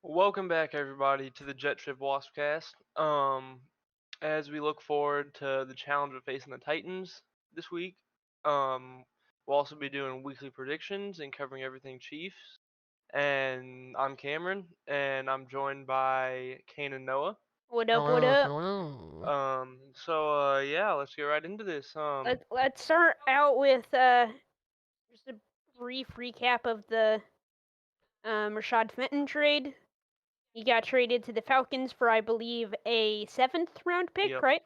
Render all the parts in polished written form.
Welcome back, everybody, to the Jet Trip WaspCast. As we look forward to the challenge of facing the Titans this week, we'll also be doing weekly predictions and covering everything Chiefs. And I'm Cameron, and I'm joined by Kane and Noah. What up? What Hello, up? hello. Yeah, let's get right into this. Let's start out with just a brief recap of the Rashad Fenton trade. He got traded to the Falcons for, I believe, a seventh round pick, Yep. right?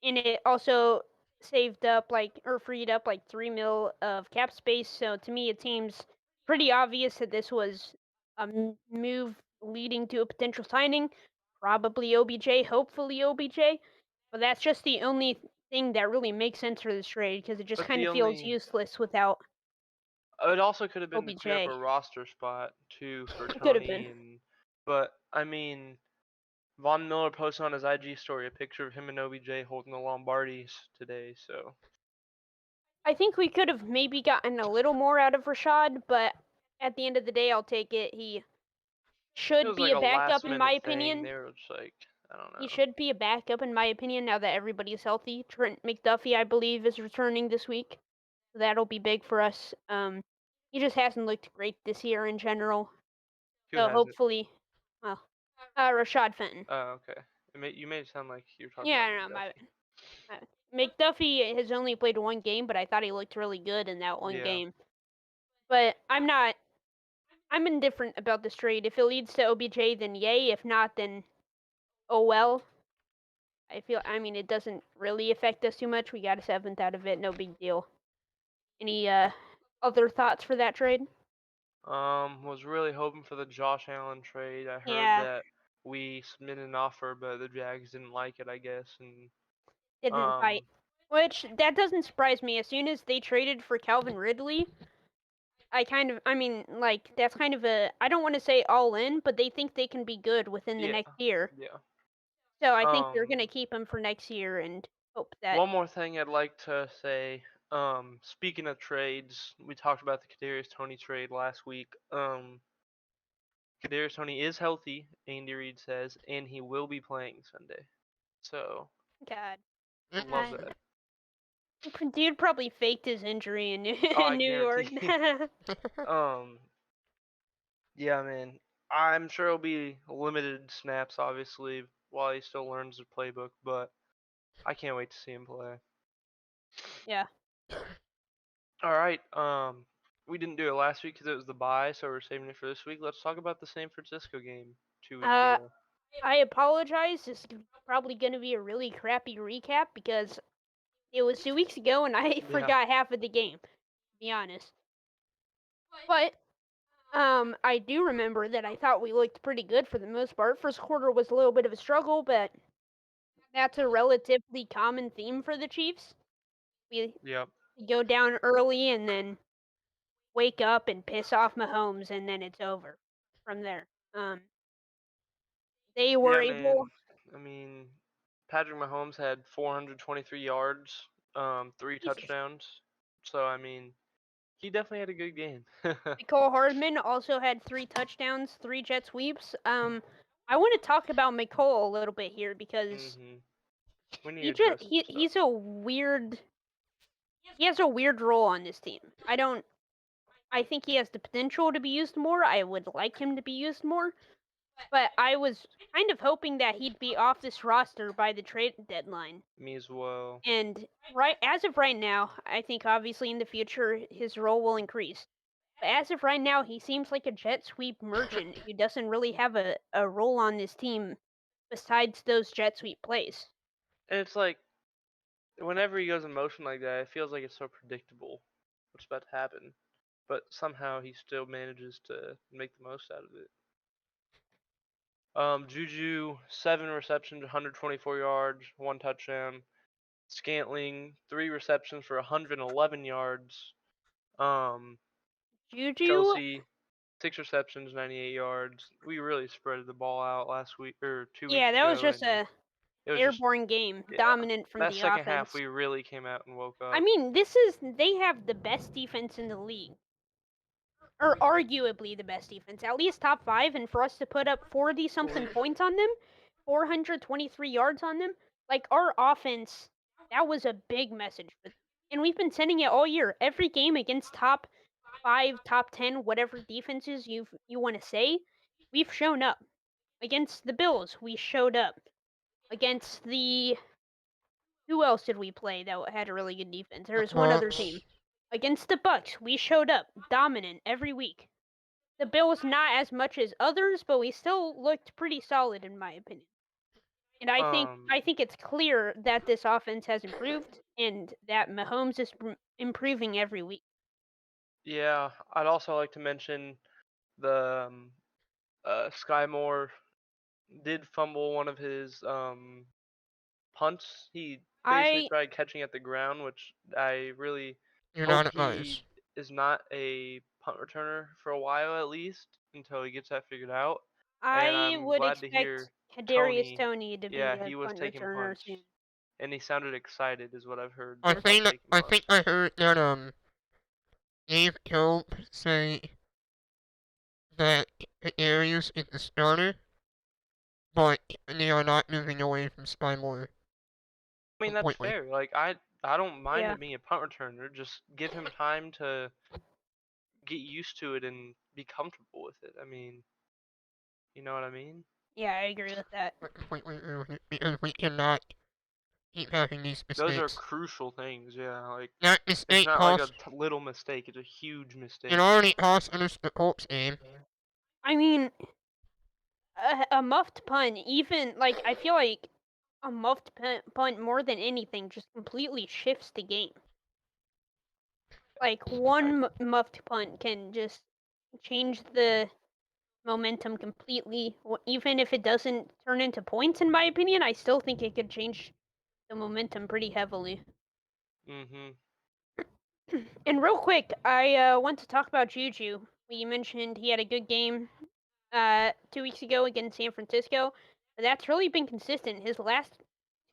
And it also saved up or freed up like 3 mil of cap space. So to me, it seems pretty obvious that this was a move leading to a potential signing. Probably OBJ, hopefully OBJ. But that's just the only thing that really makes sense for this trade because it just But kind the of feels only useless without it also could have been to clear up a OBJ. roster spot too for Could have been. Tony but I mean Von Miller posted on his IG story a picture of him and OBJ holding the Lombardis today, so I think we could have maybe gotten a little more out of Rashad, but at the end of the day, I'll take it. He it should was be like a a backup last in my minute thing. opinion. They were just like, I don't He know. should be a backup in my opinion now that everybody's healthy. Trent McDuffie, I believe, is returning this week. So that'll be big for us. He just hasn't looked great this year in general. Who So has it? hopefully, well, Rashad Fenton. Oh, okay. You made it sound like you were talking Yeah, about I don't know. McDuffie. McDuffie has only played one game, but I thought he looked really good in that one Yeah. game. But I'm not. I'm indifferent about this trade. If it leads to OBJ, then yay. If not, then oh well. I mean, it doesn't really affect us too much. We got a seventh out of it. No big deal. Any other thoughts for that trade? Was really hoping for the Josh Allen trade. I heard Yeah, that we submitted an offer, but the Jags didn't like it, I guess, and didn't fight. Which, that doesn't surprise me. As soon as they traded for Calvin Ridley, that's kind of I don't want to say all in, but they think they can be good within the yeah, next year. yeah. So I think they're going Um, to keep him for next year and hope that. One more thing I'd like to say. Speaking of trades, we talked about the Kadarius Toney trade last week. Kadarius Toney is healthy, Andy Reid says, and he will be playing Sunday. So God. love Uh, that. Dude probably faked his injury in Oh, I New York. guarantee. um, yeah, man. I'm sure it'll be limited snaps, obviously, while he still learns the playbook. But I can't wait to see him play. Yeah. All right. We didn't do it last week because it was the bye, so we're saving it for this week. Let's talk about the San Francisco game 2 weeks Uh, ago. I apologize. This is probably going to be a really crappy recap because it was 2 weeks ago and I Yeah. forgot half of the game, to be honest. But I do remember that I thought we looked pretty good for the most part. First quarter was a little bit of a struggle, but that's a relatively common theme for the Chiefs. We Yep. go down early and then wake up and piss off Mahomes, and then it's over from there. Um, they were Yeah, able. man. I mean, Patrick Mahomes had 423 yards, three Jesus. touchdowns. So I mean, he definitely had a good game. Nicole Hardman also had 3 touchdowns, 3 jet sweeps. I want to talk about McCole a little bit here because Mhm. We need to he just address some stuff. he's a weird. He has a weird role on this team. I think he has the potential to be used more. I would like him to be used more. But I was kind of hoping that he'd be off this roster by the trade deadline. Me as well. And as of right now, I think obviously in the future his role will increase. But as of right now, he seems like a jet sweep merchant who doesn't really have a role on this team besides those jet sweep plays. And it's like whenever he goes in motion like that, it feels like it's so predictable what's about to happen. But somehow he still manages to make the most out of it. Juju 7 receptions, 124 yards, 1 touchdown. Scantling 3 receptions for 111 yards. Um, Juju, Kelsey 6 receptions, 98 yards. We really spread the ball out last week or two yeah, weeks that was ago, just and a it was just airborne game, yeah. dominant from That the second half, offense. we really came out and woke I up. mean, they have the best defense in the league. or arguably the best defense, at least top 5, and for us to put up 40 something 40. points on them, 423 yards on them, like our offense, that was a big message for them. And we've been sending it all year. Every game against top 5, top 10, whatever defenses you want to say, we've shown up. Against the Bills, we showed up. Against the who else did we play that had a really good defense? There was one other team. Bucks. Against the Bucks, we showed up dominant every week. The Bills not as much as others, but we still looked pretty solid in my opinion. And I think it's clear that this offense has improved and that Mahomes is improving every week. Yeah, I'd also like to mention the Sky Moore did fumble one of his punts. He basically I tried catching at the ground, which I really You're hope not at he Myers. is not a punt returner for a while at least until he gets that figured out. And I I'm would glad to expect hear Kadarius Tony, Toney to be yeah, a he was punt taking returner punts, soon. and he sounded excited, is what I've heard I about think that taking I think punts. I heard that Dave Cope say that Arius is the starter, but they are not moving away from Sky Moore I mean, that's completely. fair. Like I don't mind Yeah. him being a punt returner. Just give him time to get used to it and be comfortable with it. I mean, you know what I mean? Yeah, I agree with that. I completely agree with it because we cannot keep having these Those are mistakes. crucial things. Yeah, like That it's mistake not like a cost. little mistake. It's a huge It mistake. already cost us the Colts game. I mean, a muffed punt, even like I feel like a muffed punt more than anything just completely shifts the game. Like one muffed punt can just change the momentum completely. Even if it doesn't turn into points, in my opinion, I still think it could change the momentum pretty heavily. Mhm. And real quick, I want to talk about Juju. You mentioned he had a good game 2 weeks ago against San Francisco. But that's really been consistent. His last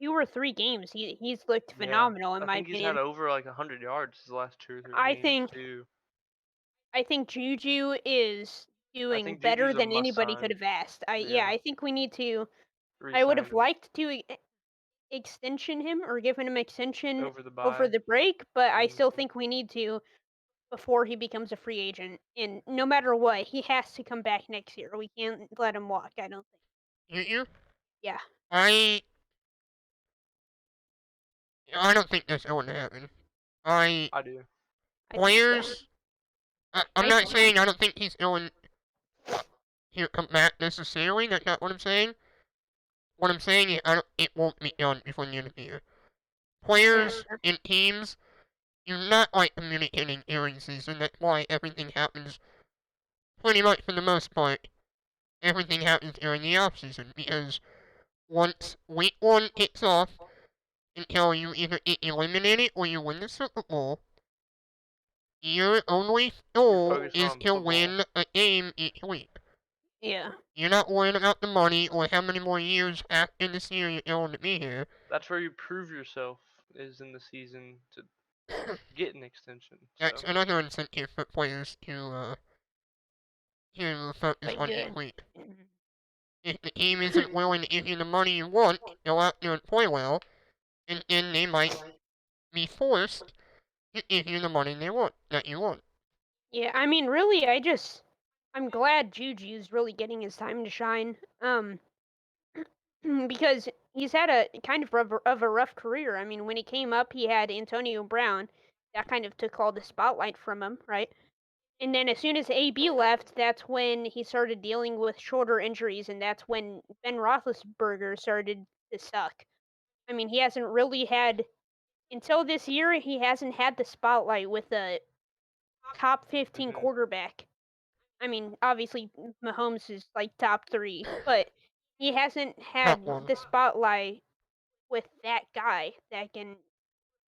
2 or 3 games, he's looked Yeah. phenomenal in I my think he's had opinion. over like 100 yards his last 2 or 3 I games think too. I think Juju is I doing think better Juju's a than must anybody could sign. have asked. Yeah. I think we need to. I would Re-sign have him liked to extension him or given him extension over the over bye. the break, but I still Mhm. think we need to before he becomes a free agent. And no matter what, he has to come back next year. We can't let him walk. I don't think. You? Yeah, I I don't think that's going to happen. I I do. I think so. players. I'm I not saying I don't think he's going to come back necessarily. That's not what I'm saying. What I'm saying is it won't be done before the end of the year. yeah, Players sure. and teams, you're not like communicating during season. That's why everything happens pretty much for the most part. Everything happens during the off season because once week one kicks off until you either get eliminated or you win the Super Bowl, your only You're goal focusing is on to football. win a game each week. Yeah. You're not worried about the money or how many more years after this year you're going to be here. That's where you prove yourself is in the season to get an extension. That's So another incentive for players to focus Quite on each good. week. Mhm. If the team isn't willing to give you the money you want, go out there and play well, and then they might be forced to give you the money they want, that you want. Yeah, I mean, really, I'm glad Juju's really getting his time to shine. Because he's had a kind of a rough career. I mean, when he came up, he had Antonio Brown. That kind of took all the spotlight from him, right? And then as soon as AB left, that's when he started dealing with shoulder injuries, and that's when Ben Roethlisberger started to suck. I mean, he hasn't really had until this year. He hasn't had the spotlight with a top 15 mhm. quarterback. I mean, obviously Mahomes is like top 3, but he hasn't Top had one. the spotlight with that guy that can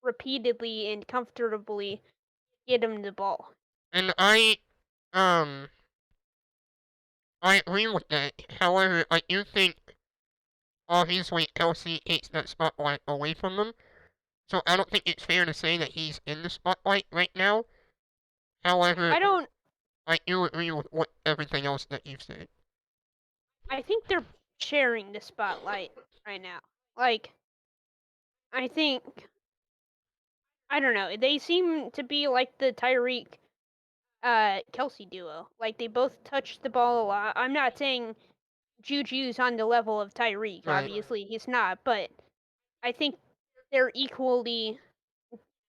repeatedly and comfortably get him the ball. And um, I agree with that. However, I do think obviously Kelsey takes that spotlight away from him. So I don't think it's fair to say that he's in the spotlight right now. However, I don't I do agree with everything else that you've said. I think they're sharing the spotlight right now. Like, I think I don't know. They seem to be like the Tyreek Kelsey duo. Like they both touch the ball a lot. I'm not saying Juju's on the level of Tyreek. Right. Obviously, he's not. But I think they're equally,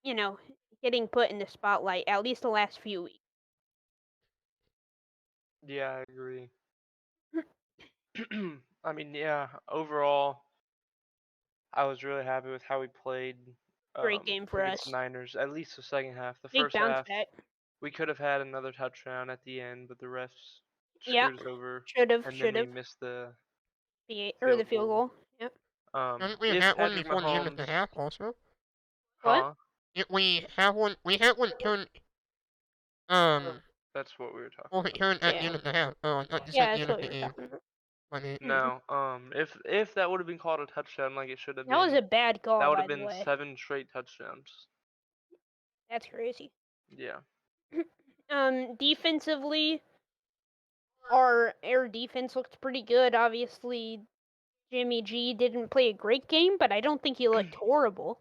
you know, getting put in the spotlight at least the last few weeks. Yeah, I agree. I mean, yeah, overall, I was really happy with how we played Great game for against the us. Niners, at least the second half. The Big first bounce half, back. we could have had another touchdown at the end, but the refs Yeah, screwed us over, and then should we have missed the the field field goal. goal. Yep. Don't we If have one Patrick before the end of Mahomes, the half also? What? huh? If we had one turn, That's what we were talking about. overturned at the Yeah. end of the half. Oh, not just at Yeah, the that's end of what the we were game. talking about. I mean, No, if that would have been called a touchdown like it should have That was been, a bad that call, would by have the been way. 7 straight touchdowns. That's crazy. Yeah. Defensively, our air defense looked pretty good. Obviously, Jimmy G didn't play a great game, but I don't think he looked horrible.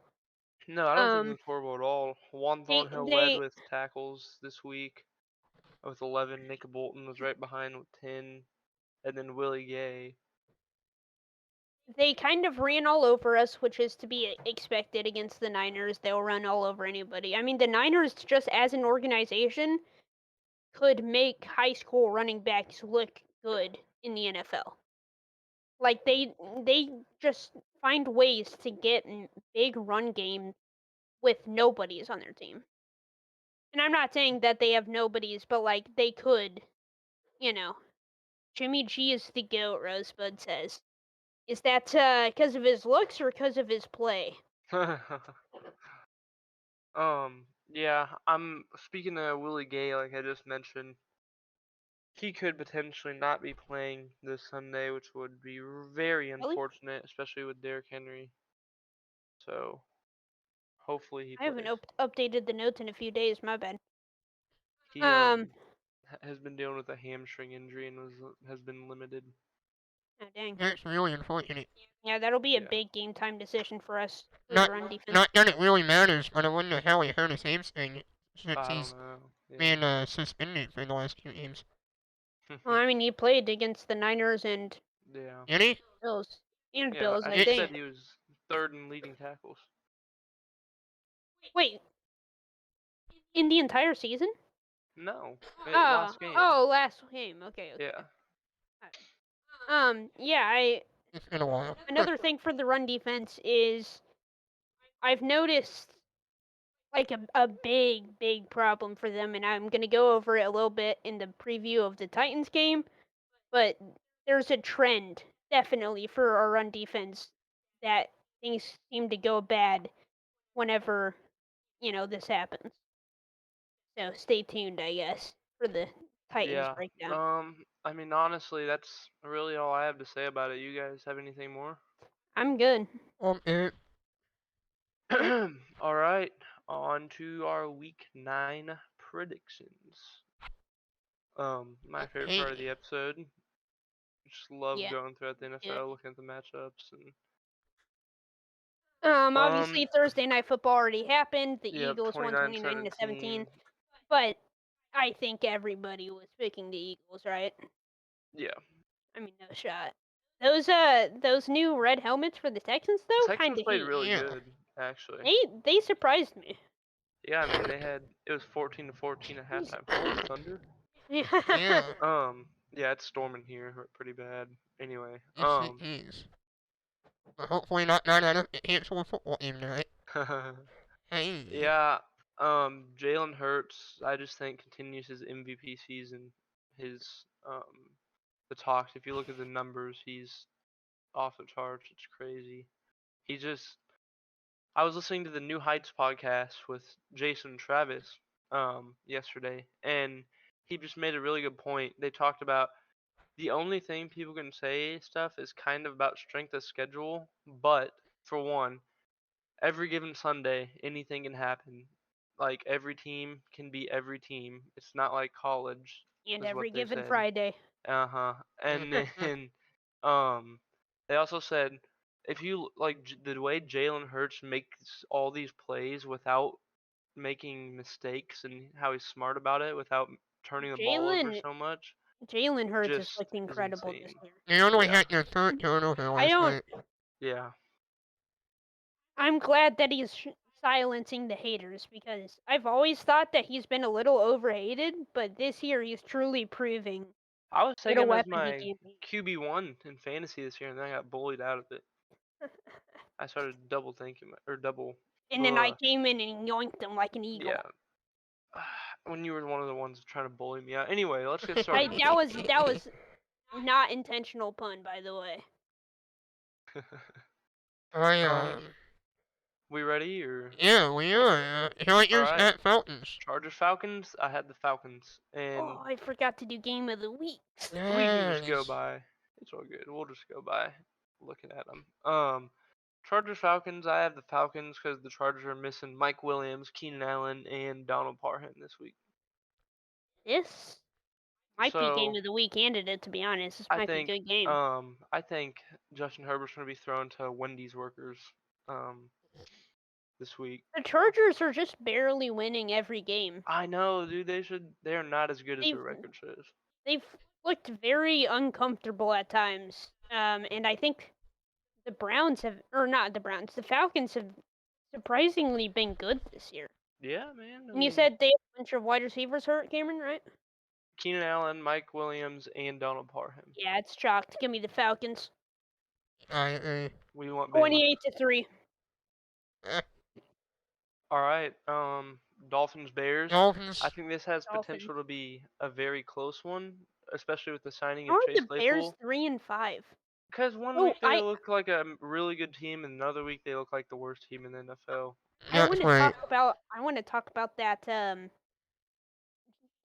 No, I don't think it Um, was horrible at all. Juan they Thornhill led they with tackles this week with 11. Nick Bolton was right behind with 10, and then Willie Gay. they kind of ran all over us, which is to be expected against the Niners. They'll run all over anybody. I mean, the Niners, just as an organization, could make high school running backs look good in the NFL. Like they just find ways to get big run game with nobodies on their team. And I'm not saying that they have nobodies, but like they could, you know. Jimmy G is the goat, Rosebud says. Is that because of his looks or because of his play? Yeah, I'm speaking of Willie Gay, like I just mentioned. He could potentially not be playing this Sunday, which would be very Really? unfortunate, especially with Derrick Henry. So hopefully he I haven't plays. updated the notes in a few days. My bad. He Um. has been dealing with a hamstring injury and has been limited. Oh, dang. that's really unfortunate. Yeah, that'll be a Yeah. big game time decision for us for the Not, run defense. not that it really matters, but I wonder how he hurt his hamstring since I don't he's know. been suspended for the last 2 games. Well, I mean, he played against the Niners and Yeah. Did he? Bills. And Yeah, Bills, I I It, just said think. he was third in leading tackles. Wait, in the entire season? No, Oh, last game. oh, last game. Okay, okay. Yeah. Yeah, it's been a while. another thing for the run defense is I've noticed like a big problem for them, and I'm gonna go over it a little bit in the preview of the Titans game. But there's a trend definitely for our run defense that things seem to go bad whenever this happens. So stay tuned, I guess, for the Titans Yeah. breakdown. I mean, honestly, that's really all I have to say about it. You guys have anything more? I'm good. It, Yep. All right, on to our week 9 predictions. My favorite part of okay. the episode. Just love Yeah. going throughout the Yeah. NFL, looking at the matchups, and Obviously Thursday night football already happened. The yep, Eagles won 29-17, 29-17. but I think everybody was picking the Eagles, right? Yeah, I mean, no shot. Those new red helmets for the Texans though, kind Texans of played heat. really Yeah. good, actually. They surprised me. Yeah, I mean it was 14-14 at halftime. Holy thunder. Yeah. Yeah, it's storming here pretty bad. Anyway, Yes, it is. But hopefully not 9 out of the actual football game tonight. Hey. yeah, Jalen Hurts, I just think continues his MVP season. His the talks. If you look at the numbers, he's off the charts. It's crazy. He just. I was listening to the New Heights podcast with Jason Travis yesterday, and he just made a really good point. They talked about the only thing people can say stuff is kind of about strength of schedule, but for one, every given Sunday, anything can happen. Like every team can beat every team. It's not like college. And is what every they given said. Friday. And then um they also said if you like the way Jalen Hurts makes all these plays without making mistakes and how he's smart about it without turning the ball over Jalen so much, Jalen Hurts has just looked is incredible this insane. year. They only Yeah. had their third turnover I last don't. night. Yeah. I'm glad that he's silencing the haters because I've always thought that he's been a little overhated, but this year he's truly proving I was what taking a him as weapon he my can be. QB1 in fantasy this year, and then I got bullied out of it. I started double thinking or double. And then I came in and yoinked him like an eagle. Yeah. When you were one of the ones trying to bully me out. Anyway, let's get That started. was not intentional pun, by the way. I, We ready or? yeah, we are. Chargers Alright. at Falcons. Chargers Falcons. I had the Falcons, and Oh, I forgot to do game of the week. we can just go Yes. by. It's all good. We'll just go by looking at them. Chargers Falcons. I have the Falcons because the Chargers are missing Mike Williams, Keenan Allen, and Donald Parham this week. This might be game So of the week candidate, to be honest. This I might be a think good game. I think Justin Herbert's gonna be thrown to Wendy's workers this week. The Chargers are just barely winning every game. I know, dude. They're not as good as They've their record says. they've looked very uncomfortable at times. And I think the Browns have, or not the Browns, the Falcons have surprisingly been good this year. Yeah, man. I And you mean, said they have a bunch of wide receivers hurt, Cameron, right? Keenan Allen, Mike Williams, and Donald Parham. Yeah, it's chalked. Give me the Falcons. I agree. We want Bama. 28-3. All right. Dolphins Bears. Dolphins. I think this has Dolphins. potential to be a very close one, especially with the signing How of are Chase the Claypool. Bears 3-5? Because one Oh, week they look like a really good team, and another week they look like the worst team in the NFL. I want That's to right. talk about that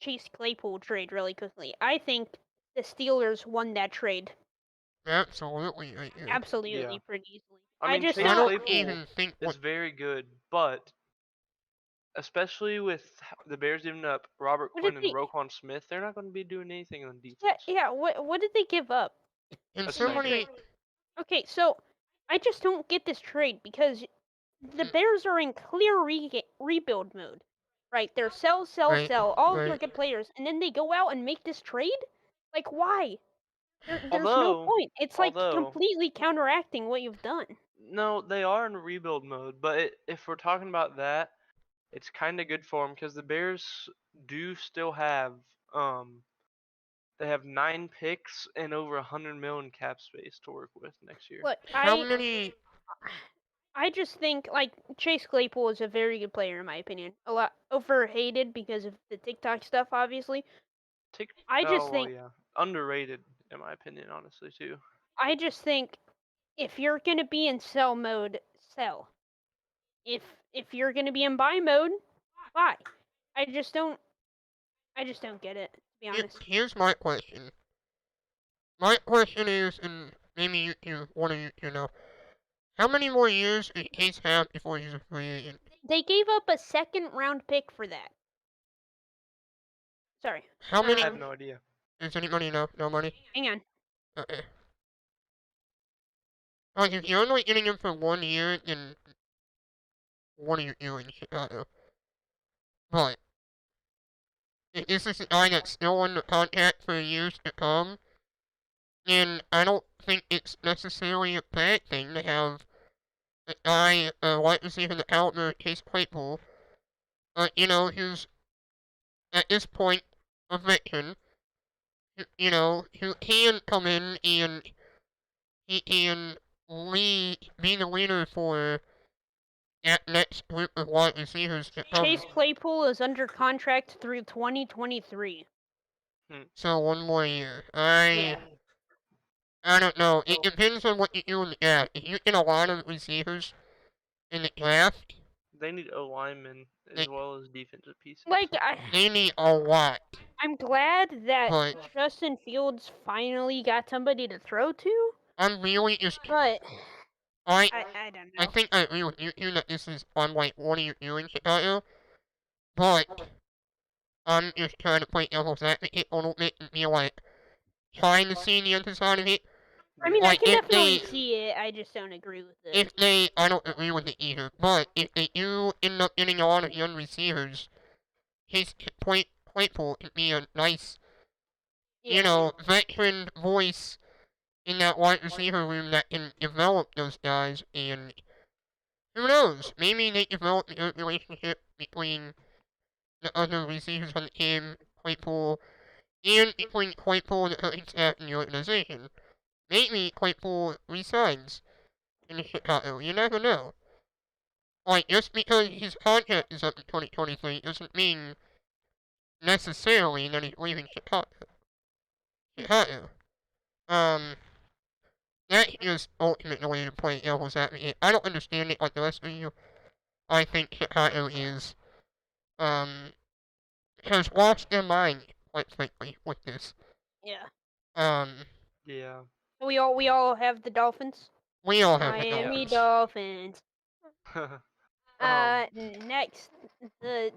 Chase Claypool trade really quickly. I think the Steelers won that trade Absolutely, I do. absolutely Yeah. pretty easily. I mean, just Chase I don't. don't Claypool even think is what. very good, but especially with the Bears giving up Robert What Quinn did and they? Roquan Smith, they're not going to be doing anything on defense. Yeah. What did they give up? And A somebody. second. Okay, so I just don't get this trade because the Bears are in clear rebuild mode. Right, they're sell, Right, all their right. good players, and then they go out and make this trade? Like, why? There's no Although, point. It's like although completely counteracting what you've done. no, they are in rebuild mode, but if we're talking about that, it's kind of good for them because the Bears do still have they have 9 picks and over 100 million cap space to work with next year. Look, How many? I just think like Chase Claypool is a very good player in my opinion. A lot overhated because of the TikTok stuff, obviously. I just Oh well, think yeah, underrated in my opinion, honestly too. I just think if you're gonna be in sell mode, sell. If you're gonna be in buy mode, buy. I just don't get it, to be honest. Here's my question. My question is, and maybe one of you know, how many more years does Case have before he's a free agent? They gave up a second round pick for that. Sorry. How many? I have no idea. Does anybody know? No money? Hang on. Okay. Like, if you're only getting him for 1 year, then what are you doing, Chicago? But, if this is a guy that's still on the contract for years to come, then I don't think it's necessarily a bad thing to have a guy, wide receiver the caliber of Chase Claypool, who's at this point a veteran, who can come in and he can be the leader for that next group of wide receivers to come. Chase Claypool is under contract through 2023. So 1 more year. Yeah. I don't know. It depends on what you do in the draft. If you get a lot of receivers in the draft, They need O linemen as well as defensive pieces. Like they need a lot. I'm glad that But Justin Fields finally got somebody to throw to, I'm really just. but I I don't know. I think I agree with you that this is unlike what are you doing, Chicago. But I'm just trying to play devil's advocate a little bit and be like, trying to see the other side of it. I mean, I Like, can if definitely they, see it. I just don't agree with it. if they, I don't agree with it either, but if they do end up getting a lot of young receivers, his Claypool can be a nice, Yeah. you know, veteran voice in that wide receiver room that can develop those guys, and who knows, maybe they develop a good relationship between the other receivers on the team, Claypool, and between Claypool and the coaching staff and the organization. Maybe Claypool resigns in Chicago. You never know. Like, just because his contract is up in 2023 doesn't mean necessarily that he's leaving Chicago. Chicago. Um, that's just ultimate the way to play devil's advocate. I don't understand it like the rest of you. I think Chicago is, has lost their mind, quite frankly, with this. Yeah. Yeah. We all have the Dolphins. We all have the Miami Yes. Dolphins. Um, Next, the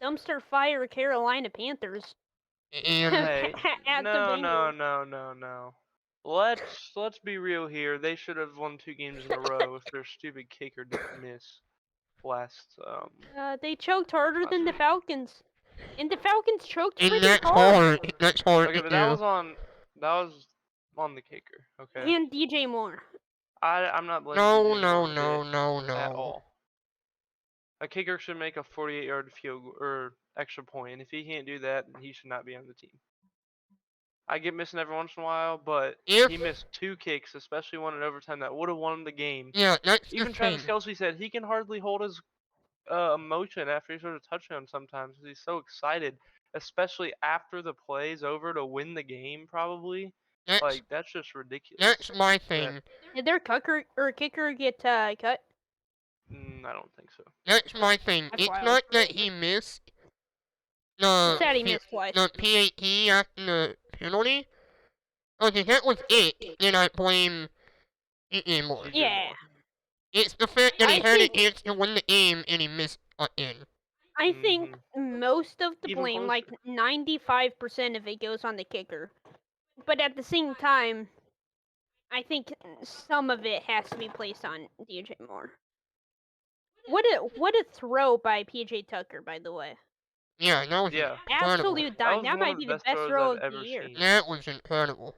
dumpster fire Carolina Panthers And hey, at the no, no, Bengals. no, no, no. Let's be real here. They should have won 2 games in a row if their stupid kicker didn't miss last They choked harder last than the week. Falcons, and the Falcons choked and pretty that's hard. hard. That's hard Okay, to but do. that was on the kicker. Okay, And DJ Moore. I'm not blaming No, DJ Moore no, one no, bit no, at no. all. A kicker should make a 48-yard field or extra point, and if he can't do that, then he should not be on the team. I get missing every once in a while, but If, he missed 2 kicks, especially one in overtime that would have won the game. yeah, that's the Even thing. Travis Kelsey said he can hardly hold his emotion after he sort of touchdown sometimes because he's so excited, especially after the play's over to win the game. Probably That's, like that's just ridiculous. that's my That thing. Did their kicker get cut? I don't think so. That's my thing. That's It's wild. not that he missed He the said he missed twice. the PAT after the penalty. Okay, if that was it, then I blame it more. DJ Yeah. Moore. It's the fact that he I had a think- chance to win the game and he missed again. I think most of the Even blame, like closer. 95% of it, goes on the kicker. But at the same time, I think some of it has to be placed on DJ Moore. What a throw by PJ Tucker, by the way. Yeah, that was Yeah. incredible. Absolute That dime. was That one might of be the the best best throws throw I've of the ever year. seen. That was incredible.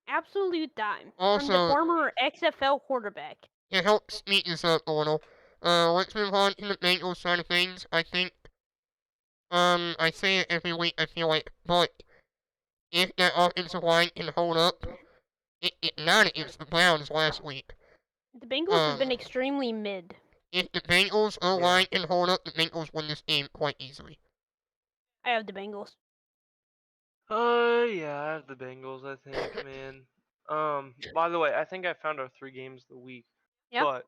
Absolute dime. From the Also, former XFL quarterback. to help speed this up a little, let's move on to the Bengals side of things. I think, I say it every week, I feel like, but if that offensive line can hold up, it not against the Browns last week. The Bengals have been extremely mid. If the Bengals O-line can hold up, the Bengals win this game quite easily. I have the Bengals. Yeah, I have the Bengals, I think, man. By the way, I think I found our 3 games of the week. Yeah. But,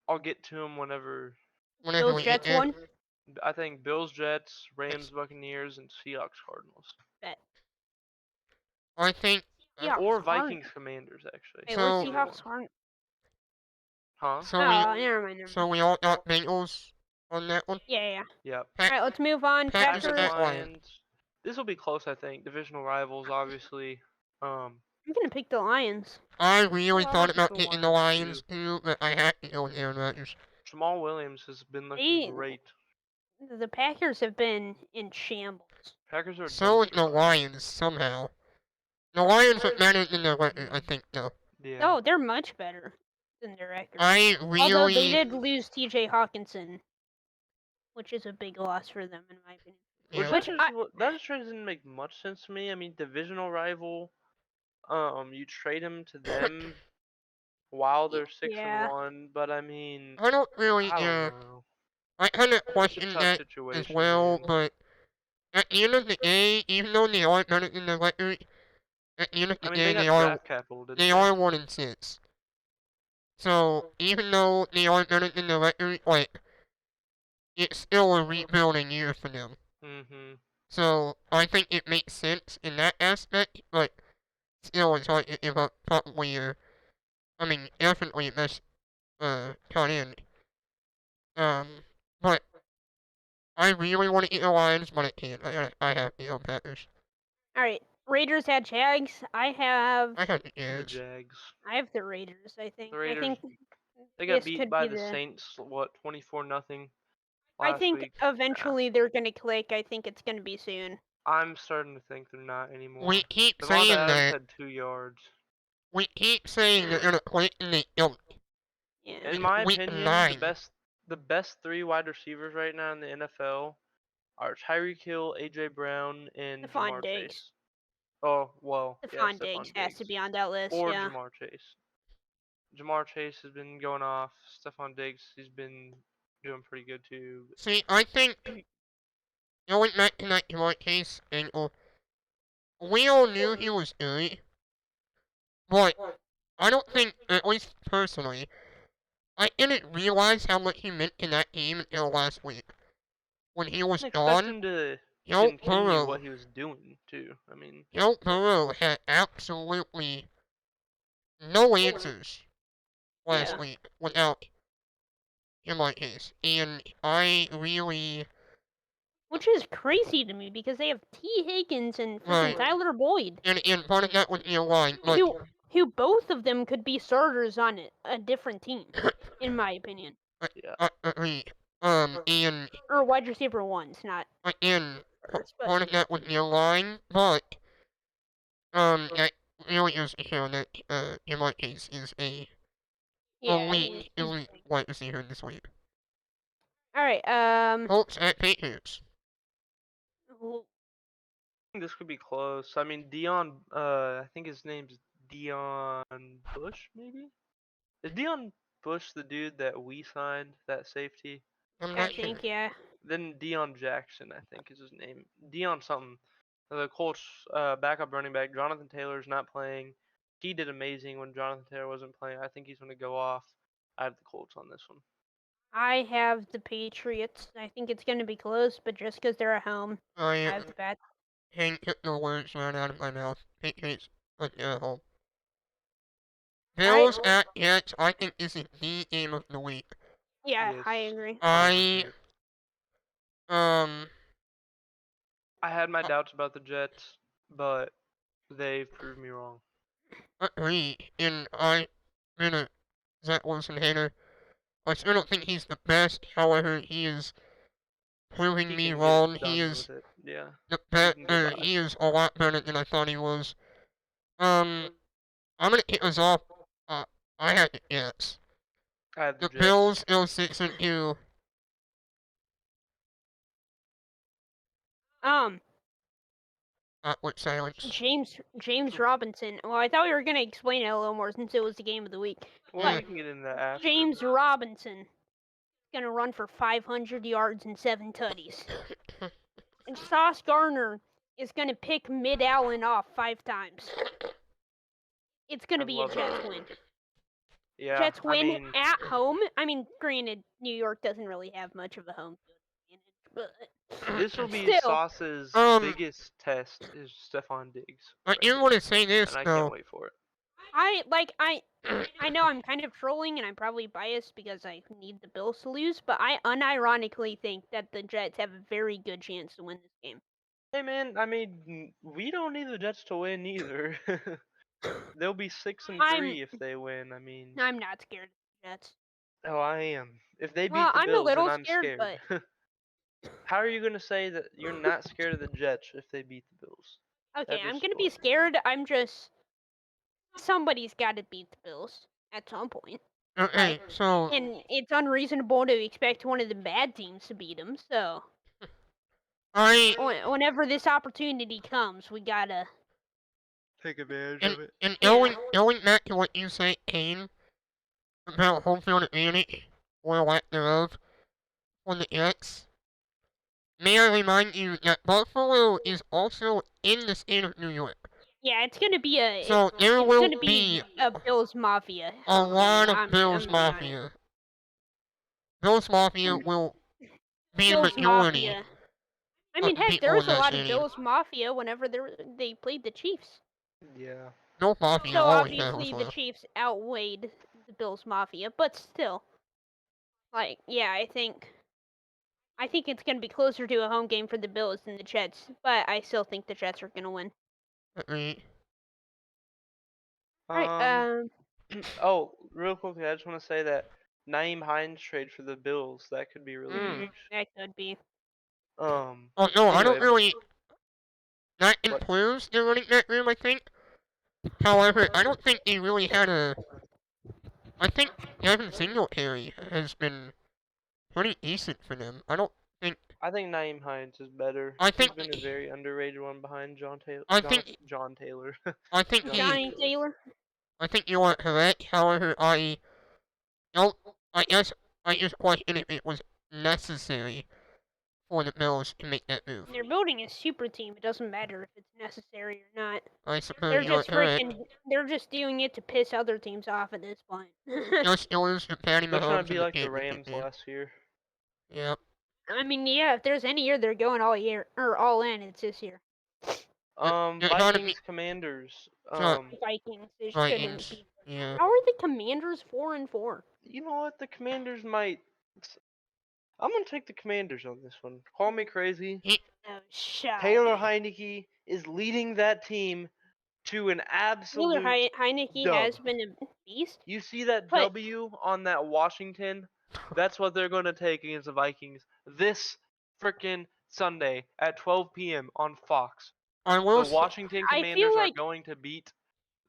I'll get to them whenever. Whenever Bills we get Jets there. won. I think Bills, Jets, Rams, Buccaneers, and Seahawks, Cardinals. Bet. I think, Seahawks Or aren't- Vikings, Commanders, actually. Wait, So- what Seahawks aren't? Huh? so Never mind. so we all got Bengals on that one. Yeah. Yep. Alright, let's move on. Packers Packers, at Packers. Lions. This will be close, I think. Divisional rivals, obviously. I'm gonna pick the Lions. I really Well, thought I about picked the taking the Lions, Lions too, but I had to go with Aaron Rodgers. Jamal Williams has been looking They- great. The Packers have been in shambles. Packers are. So is dumpster the fire. Lions somehow. The Lions are better than the record, I think, though. Yeah. Oh, they're much better than their record. I Although they really, did lose TJ Hawkinson, which is a big loss for them in my opinion. yeah. Which that just doesn't make much sense to me. I mean, divisional rival. You trade him to them while they're 6-1, but I mean, I don't really, I don't know. I kind of It's a question tough that situation, as well, man. but at the end of the day, even though they are better than the record, at the end of the I mean, day, they they got are draft capital, didn't they they? are 1-6. So even though they are better than the record, like it's still a rebuilding year for them. Mm-hmm. So I think it makes sense in that aspect, but still it's hard to give up probably I mean definitely best tight end. But I really want to eat the Lions, but I can't. I have to eat the Packers. All right, Raiders at Jags. I have the The Jags. Jags. I have the Raiders. I think. The I Raiders. think They got this beat could by be the the. Saints. What 24-0 I last think week. eventually they're gonna click. I think it's gonna be soon. I'm starting to think they're not anymore. We keep Devonta saying Adams that. had 2 yards. We keep saying they're gonna quit and they don't. Yeah. In my Week opinion, 9. the best 3 wide receivers right now in the NFL are Tyreek Hill, AJ Brown, and Stephon Jamar Diggs. Chase. Oh well, yeah, Stephon Diggs Stephon has to Diggs be on that list. or Yeah. Jamar Chase. Jamar Chase has been going off. Stephon Diggs, he's been doing pretty good too. See, I think going back to that Jamar Chase angle, we all knew he was good, but I don't think, at least personally, I didn't realize how much he meant in that game until last week. When he was I didn't expect gone, him to Joe continue Burrow, what he was doing too. I mean, Joe Burrow had absolutely no answers last Yeah. week without Jamar Chase. And I really, Which is crazy to me because they have T. Higgins and freaking right, Tyler Boyd, and part of that was the line, but who both of them could be starters on a different team, in my opinion, yeah. I agree. And or wide receiver ones, not again, starters. But part of that was the line, but that really is to show that Jamar Chase is a yeah, elite wide receiver this week. all right. Colts at Patriots. I think this could be close. I mean, I think his name's Dion Bush, maybe? Is Dion Bush the dude that we signed, that safety? I'm I not sure. think yeah. Then Dion Jackson, I think is his name. Dion something. The Colts backup running back, Jonathan Taylor's not playing. He did amazing when Jonathan Taylor wasn't playing. I think he's going to go off. I have the Colts on this one. I have the Patriots. I think it's going to be close, but just because they're at home, I I have the Pats. took the words right out of my mouth. Patriots at home. All right. Bills at Jets. I think this is the game of the week. Yeah, Yes. I agree. I 100%. I had my doubts about the Jets, but they've proved me wrong. agree, and I'm a Zach Wilson hater. I still don't think he's the best. However, he is proving He me can wrong. get it He done is with it. Yeah. the He can get by. he is a lot better than I thought he was. I'm gonna kick us off. I had the Jets. I have the The Jets. Bills go 6-2. With silence. James Robinson. Well, I thought we were gonna explain it a little more since it was the game of the week. Well, Yeah. we can get into that after. James Robinson is gonna run for 500 yards and 7 tutties. And Sauce Gardner is gonna pick Mid Allen off 5 times. It's gonna be a Jets win. Yeah. Jets win I mean, at home. I mean, granted, New York doesn't really have much of a home field advantage, but this will be still. Sauce's biggest test is Stephon Diggs. I do want to say this And I though. can't wait for it. I know I'm kind of trolling and I'm probably biased because I need the Bills to lose, but I unironically think that the Jets have a very good chance to win this game. Hey man, I mean, we don't need the Jets to win either. They'll be 6-3 if they win. I mean, I'm not scared of the Jets. oh, I am. If they beat Well, the I'm a Bills, little then I'm scared, scared. but How are you gonna say that you're not scared of the Jets if they beat the Bills? okay, That I'm just gonna be blows me. scared. I'm just somebody's got to beat the Bills at some point. Okay, so And it's unreasonable to expect one of the bad teams to beat them. So whenever this opportunity comes, we gotta. Take advantage of it. and Yeah. going back to what you say, Kane, about home field advantage or lack thereof on the Jets. May I remind you that Buffalo is also in the state of New York. Yeah, it's gonna be a. So there it's will gonna be a Bills Mafia. a lot of Bills I'm gonna be honest. Mafia. Bills Mafia will be the Bills majority. Mafia. I mean, heck, people there was in a that lot of stadium. Bills Mafia whenever they played the Chiefs. Yeah. No Mafia So always has obviously the left. Chiefs outweighed the Bills Mafia, but still, like, yeah, I think I think it's going to be closer to a home game for the Bills than the Jets, but I still think the Jets are going to win. Agreed. All right. Oh, real quickly, I just want to say that Naeem Hines trade for the Bills, that could be really huge. That could be. Oh no, I don't Anyway, really. That What? improves the running back room, I think. However, I don't think they really had a. I think Devin Singletary has been pretty decent for them. I don't think. I think Naeem Hines is better. I He's think. been a very underrated one behind John Taylor. I think. John Taylor. I think John he. Johnny Taylor. I think you are correct. However, I don't. I guess I just question if it was necessary for the Bills to make that move. They're building a super team. It doesn't matter if it's necessary or not. I suppose They're you are just correct. they're just doing it to piss other teams off at this point. Just lose to Patty They're trying Mahomes to be in the like the championship Rams game. last year. Yep. I mean, yeah, if there's any year they're going all year or all in, it's this year. They're trying to be Vikings, Commanders. Vikings. They Vikings. shouldn't be. Yeah. How are the Commanders 4-4? You know what? The Commanders might. I'm gonna take the Commanders on this one. Call me crazy. Oh, shut Taylor up. Heineke is leading that team to an Taylor absolute Heineke dub. has been a beast. You see that But- W on that Washington? That's what they're going to take against the Vikings this frickin' Sunday at 12 p.m. on Fox. I The will. Washington I feel Commanders are like- going to beat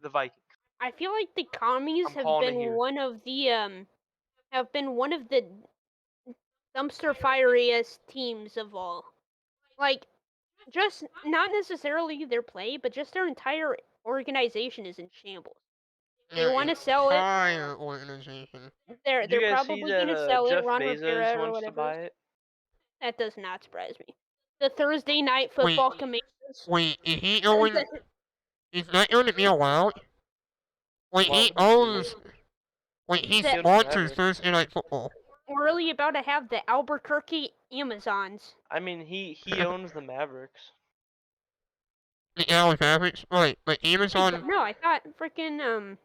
the Vikings. I feel like the commies I'm have calling it been here. one of the dumpster fireiest teams of all. Like, just not necessarily their play, but just their entire organization is in shambles. They want to sell it. Entire organization. They're Did you guys probably see that gonna sell Jeff it. Ron Bezos Rivera or wants to whatever. buy it? That does not surprise me. The Thursday night football Commanders. Wait, is he going? Is that going to be allowed? Wait, he owns. Wait, he That- sponsors Thursday Night Football. We're really about to have the Albuquerque Amazons. I mean, he owns the Mavericks. The Dallas Mavericks. Right, but Amazon. No, I thought freaking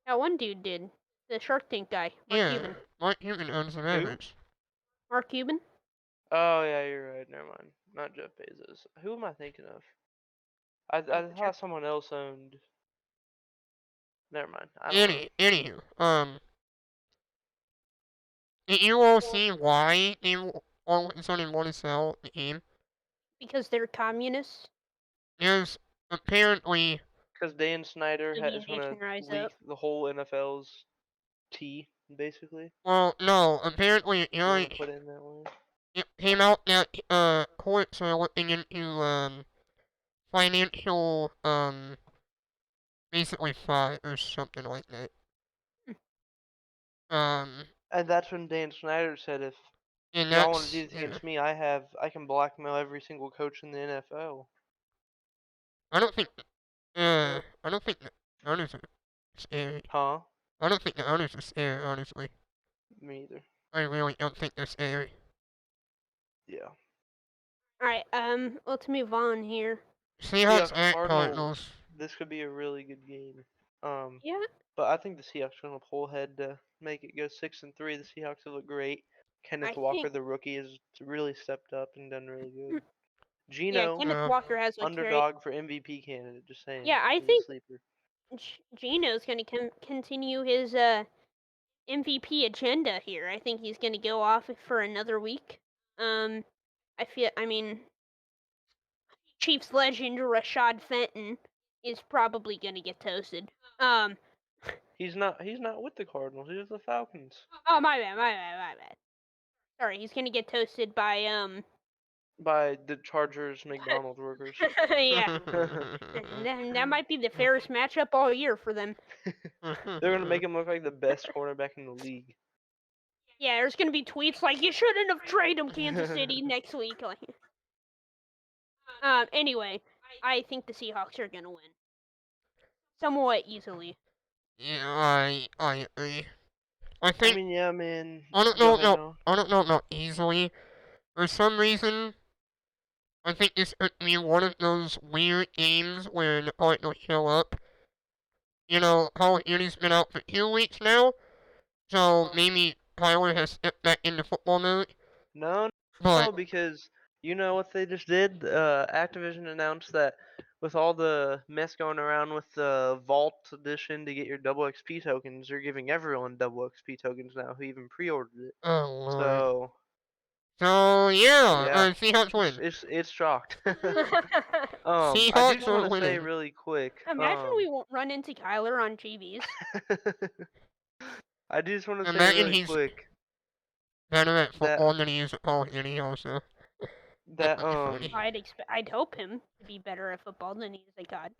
that one dude did. The Shark Tank guy, Mark Yeah, Cuban. Mark Cuban owns the Mavericks. Mark Cuban? Oh yeah, you're right. Never mind. Not Jeff Bezos. Who am I thinking of? I thought someone else owned. Never mind. I don't know. Anywho, did you all see why they all of a sudden want to sell the game? Because they're communists. There's apparently. Because Dan Snyder The is going nation to rise leak up. the whole NFL's tea, basically. Well, no, apparently You want to put it in that way? it came out that courts are looking into financial basically fraud or something like that. And that's when Dan Snyder said, if And y'all want to that's do this against me, I can blackmail every single coach in the NFL. I don't think the owners are scary. Huh? I don't think the owners are scary, honestly. Me either. I really don't think they're scary. Yeah. Alright, let's move on here. Seahawks Seahawks, at Cardinals. Cardinals. This could be a really good game. Yeah. But I think the Seahawks are going to pull ahead to make it go 6-3. The Seahawks have looked great. Kenneth I Walker, think- the rookie, has really stepped up and done really good. Yeah, Gino, Kenneth Walker has looked great. underdog for MVP candidate. Just saying. Yeah, I He's a think- sleeper. Gino's going to continue his MVP agenda here. I think he's going to go off for another week. I mean, Chiefs legend Rashad Fenton is probably going to get toasted. He's not with the Cardinals. He's with the Falcons. Oh, my bad. Sorry, he's going to get toasted by By the Chargers McDonald's workers. yeah. That might be the fairest matchup all year for them. They're gonna make him look like the best cornerback in the league. Yeah, there's gonna be tweets like, "You shouldn't have traded him, Kansas City," next week. Like, anyway, I think the Seahawks are gonna win somewhat easily. Yeah, I agree. I think I mean, yeah, man. I don't Go know ahead, about Noah. I don't know about easily. For some reason, I think this could be one of those weird games where the Cardinals show up. You know, Call of Duty's been out for 2 weeks now, so maybe Tyler has stepped back into football mode. No, But No, because you know what they just did? Activision announced that with all the mess going around with the Vault Edition to get your double XP tokens, they're giving everyone double XP tokens now who even pre-ordered it. oh lord. So So yeah, yeah, Seahawks win. it's shocked. I do Seahawks just are want to say winning. really quick. Imagine we won't run into Kyler on GBs. I do just want to say Imagine really he's quick better at that football than he is at Call of Duty also. That that would be funny. I'd hope him to be better at football than he is at God.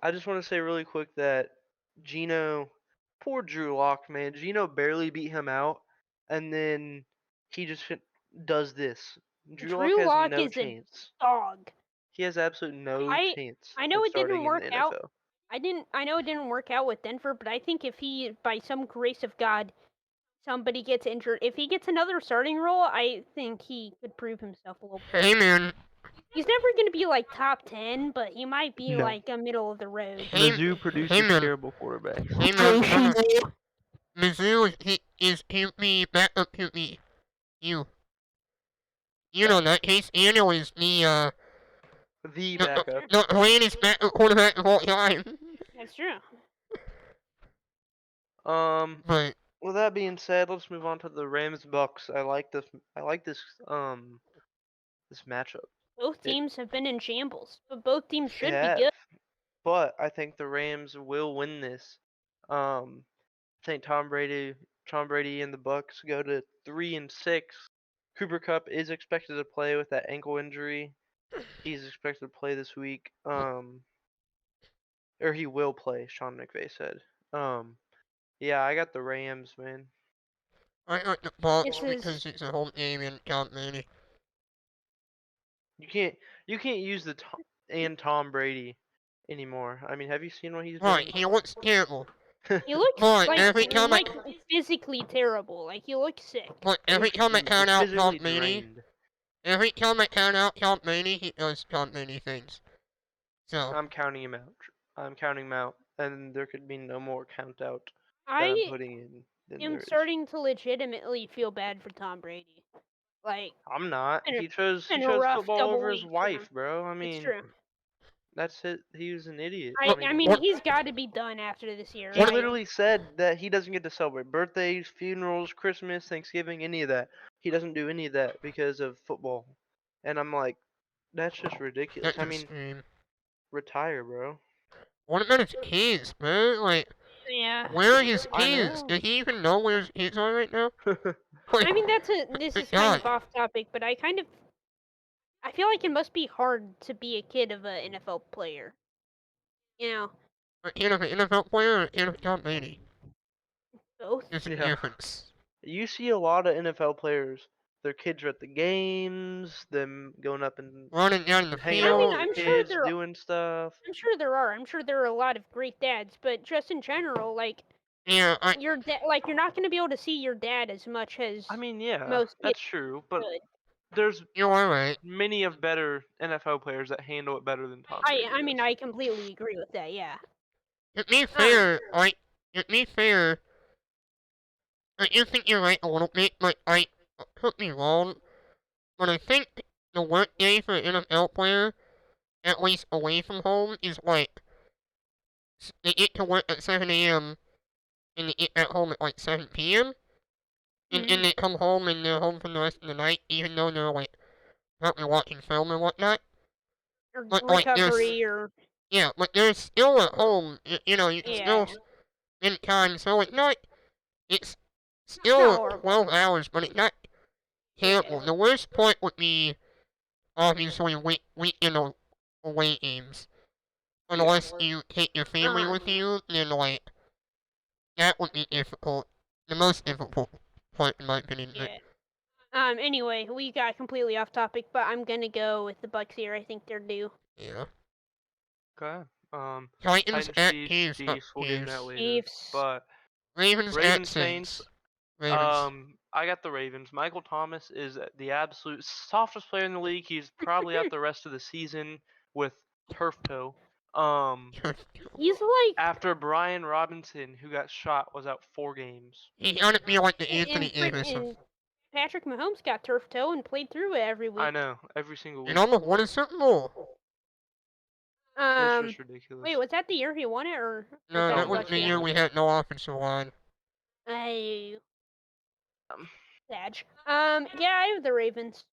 I just want to say really quick that Gino, poor Drew Lock, man. Gino barely beat him out, and then he just does this. Drew Lock Drew has Lock no is a chance. dog. He has absolutely no I chance I know of it starting didn't in work the out. NFL. I know it didn't work out with Denver, but I think if he, by some grace of God, somebody gets injured, if he gets another starting role, I think he could prove himself a little bit. Hey man. He's never gonna be like top 10, but he might be No. like a middle of the road. Hey, Mizzou hey produces man. terrible quarterbacks. Hey man. Mizzou is me backup to me. You. You know that Case Daniel is the The backup. the greatest backup quarterback of all time. That's true. But With that being said, let's move on to the Rams Bucks. I like this. This matchup. Both It, teams have been in shambles, but both teams they should be have, good. but I think the Rams will win this. I think Tom Brady and the Bucks go to 3-6. Cooper Cup is expected to play with that ankle injury. He's expected to play this week. Or he will play. Sean McVay said. Yeah, I got the Rams, man. I got the Bucks This is because it's a home game and Tom Brady. You can't use Tom Brady anymore. I mean, have you seen what he's Right, doing? he looks terrible. he looks But like every time like physically terrible. Like he looks sick. every time I count out Tom physically Brady, drained. every time I count out Tom Brady, he does Tom Brady things. So I'm counting him out. I'm counting him out, and there could be no more count out that I'm I putting in than am there is. starting to legitimately feel bad for Tom Brady. Like I'm not. been a, He chose been a rough football double over his week for him. wife, bro. I It's mean, true. that's it. He was an idiot. I mean he's got to be done after this year. He Right? literally said that he doesn't get to celebrate birthdays, funerals, Christmas, Thanksgiving, any of that. He doesn't do any of that because of football. And I'm like, that's just ridiculous. that's I mean, extreme. retire, bro. What about his kids, man? Like, Yeah. where are his I kids? know. Does he even know where his kids are right now? Like, I mean this is kind of off topic, but I feel like it must be hard to be a kid of an NFL player. You know, a kid of an NFL player or a kid of Tom Brady? both. There's a Yeah. difference. You see a lot of NFL players. Their kids are at the games, them going up and Running down the hanging out with field. their I'm sure kids, there doing stuff. I'm sure there are. I'm sure there are a lot of great dads, but just in general, like Yeah, your like you're not going to be able to see your dad as much as I mean, yeah, most kids that's true. But could. there's you are right. many of better NFL players that handle it better than Tom Brady I mean does. I completely agree with that. Yeah. To be fair, to be fair, I do think you're right a little bit, but I could be wrong. But I think the work day for an NFL player, at least away from home, is like they get to work at 7 a.m. and they get at home at like 7 p.m. And then they come home and they're home for the rest of the night, even though they're like probably watching film and whatnot. Or But like recovery or yeah, but they're still at home. You know, you can yeah. still spend time. So it's not. It's Not still horrible. 12 hours, but it's not terrible. Yeah. The worst point would be obviously weekend away games. Unless you take your family with you, then like that would be difficult. The most difficult part in my opinion. Yeah. Anyway, we got completely off topic, but I'm gonna go with the Bucks here. I think they're due. Yeah. Okay. Titans at Chiefs, Chiefs. We'll get into that later. Chiefs. But Ravens at Ravens, Saints. Saints. Ravens. I got the Ravens. Michael Thomas is the absolute softest player in the league. He's probably out the rest of the season with turf toe. He's like After Brian Robinson, who got shot, was out 4 games. He ought to be like the in Anthony Davis of freaking Patrick Mahomes got turf toe and played through it every week. I know, every single week. And almost won a Super Bowl. It's just ridiculous. Wait, was that the year he won it, or No, was that Something was like the that. year we had no offensive line. I Um, Sag. Yeah, I have the Ravens.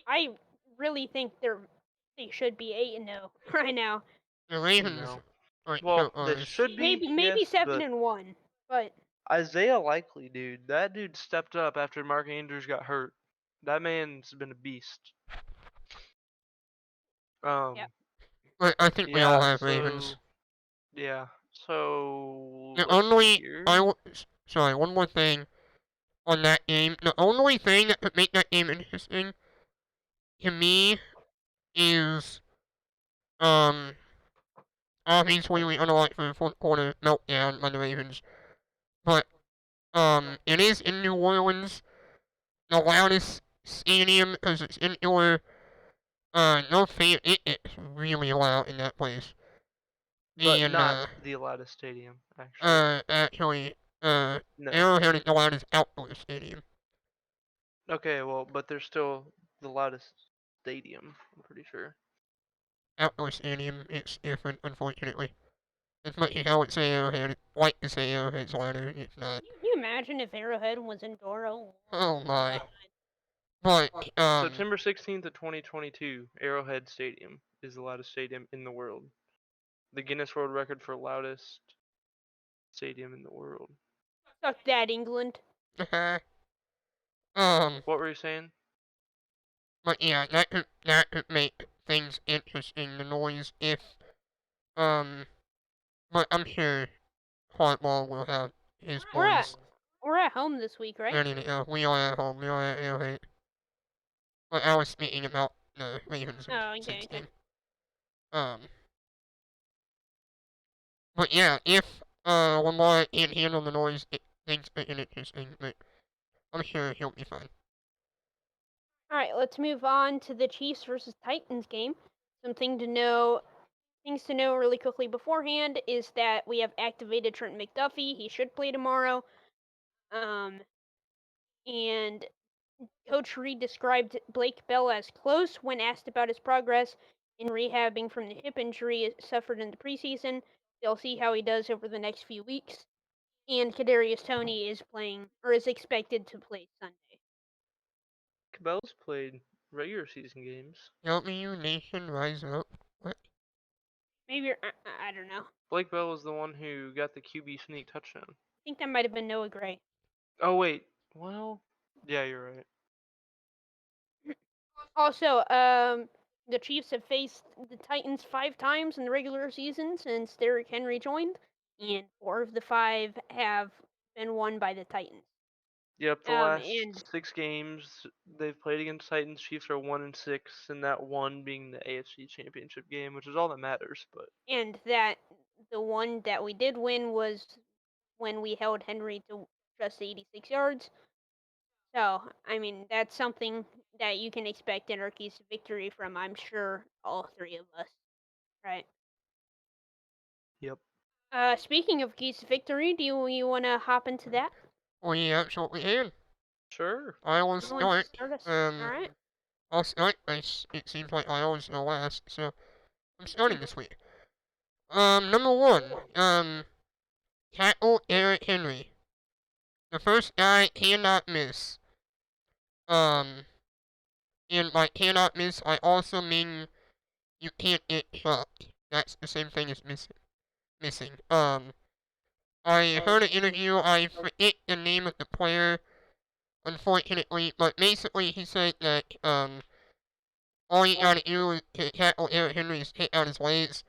I really think they should be 8-0 right now. The Ravens no. are Well, they us. should be, Maybe yes, but 7-1, but Isaiah Likely, dude, that dude stepped up after Mark Andrews got hurt. That man's been a beast. Yep. But I think we all Yeah, have so Ravens. yeah. So The let's see only here. sorry, one more thing on that game. The only thing that could make that game interesting to me is obviously we unlocked for the fourth quarter meltdown by the Ravens. But it is in New Orleans, the loudest stadium because it's indoor. No fan. It's really loud in that place. But And not the loudest stadium, actually. actually, No. Arrowhead is the loudest outdoor stadium. Okay, well, but they're still the loudest stadium, I'm pretty sure. Outdoor stadium, it's different, unfortunately. As much as I would say Arrowhead, like to say Arrowhead's louder, it's not. can you imagine if Arrowhead was indoor? Oh my. But September 16th of 2022, Arrowhead Stadium is the loudest stadium in the world. The Guinness World Record for loudest stadium in the world. Suck that, England. um, What were you saying? but yeah, that could make things interesting. The noise, if but I'm sure Hartball will have his boys We're at home this week, right? ready to go. We are at home. We are at Arrowhead. But I was speaking about the Ravens Oh, okay. 16. Um, but yeah, if Lamar can't handle the noise, things are interesting. But I'm sure he'll be fine. All right, let's move on to the Chiefs versus Titans game. Something to know, things to know really quickly beforehand is that we have activated Trent McDuffie. He should play tomorrow. And Coach Reed described Blake Bell as close when asked about his progress in rehabbing from the hip injury suffered in the preseason. They'll see how he does over the next few weeks. And Kadarius Toney is playing or is expected to play Sunday. Cabell's played regular season games. Help me, you nation, rise up. What? Maybe I don't know. Blake Bell was the one who got the QB sneak touchdown. I think that might have been Noah Gray. Oh wait, well, yeah, you're right. Also, the Chiefs have faced the Titans 5 times in the regular season since Derrick Henry joined, and 4 of the 5 have been won by the Titans. Yep, the last And 6 games they've played against Titans, Chiefs are 1-6, and that one being the AFC Championship game, which is all that matters. But that the one that we did win was when we held Henry to just 86 yards. So, I mean, that's something that you can expect in our keys to victory from, I'm sure, all 3 of us, right? yep, Speaking of keys to victory, do you want to hop into that? We absolutely can. sure. I will Who wants to start. start us? All right. I'll start. It seems like I always go last, so I'm starting this week. Number one. Tackle Eric Henry. The first guy cannot miss. And by cannot miss, I also mean you can't get chopped. That's the same thing as missing. I heard an interview. I forget the name of the player, unfortunately, but basically he said that all you gotta do to tackle Eric Henry is take out his legs,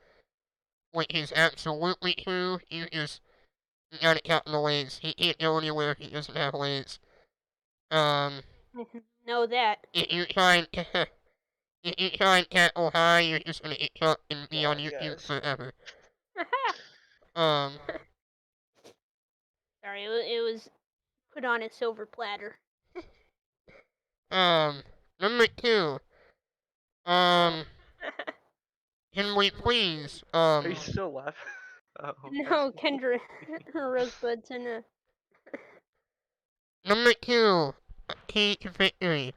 which is absolutely true. You gotta tackle the legs. He can't go anywhere if he doesn't have legs. Um, Know that. if you try and if you try and tackle high, you're just gonna get chopped and be on God, YouTube guys. forever. Um, Sorry, it was put on a silver platter. number two. Um, can we please, Are you still laughing? Oh, No, Kendra Rosebud's in a. number two, key to victory.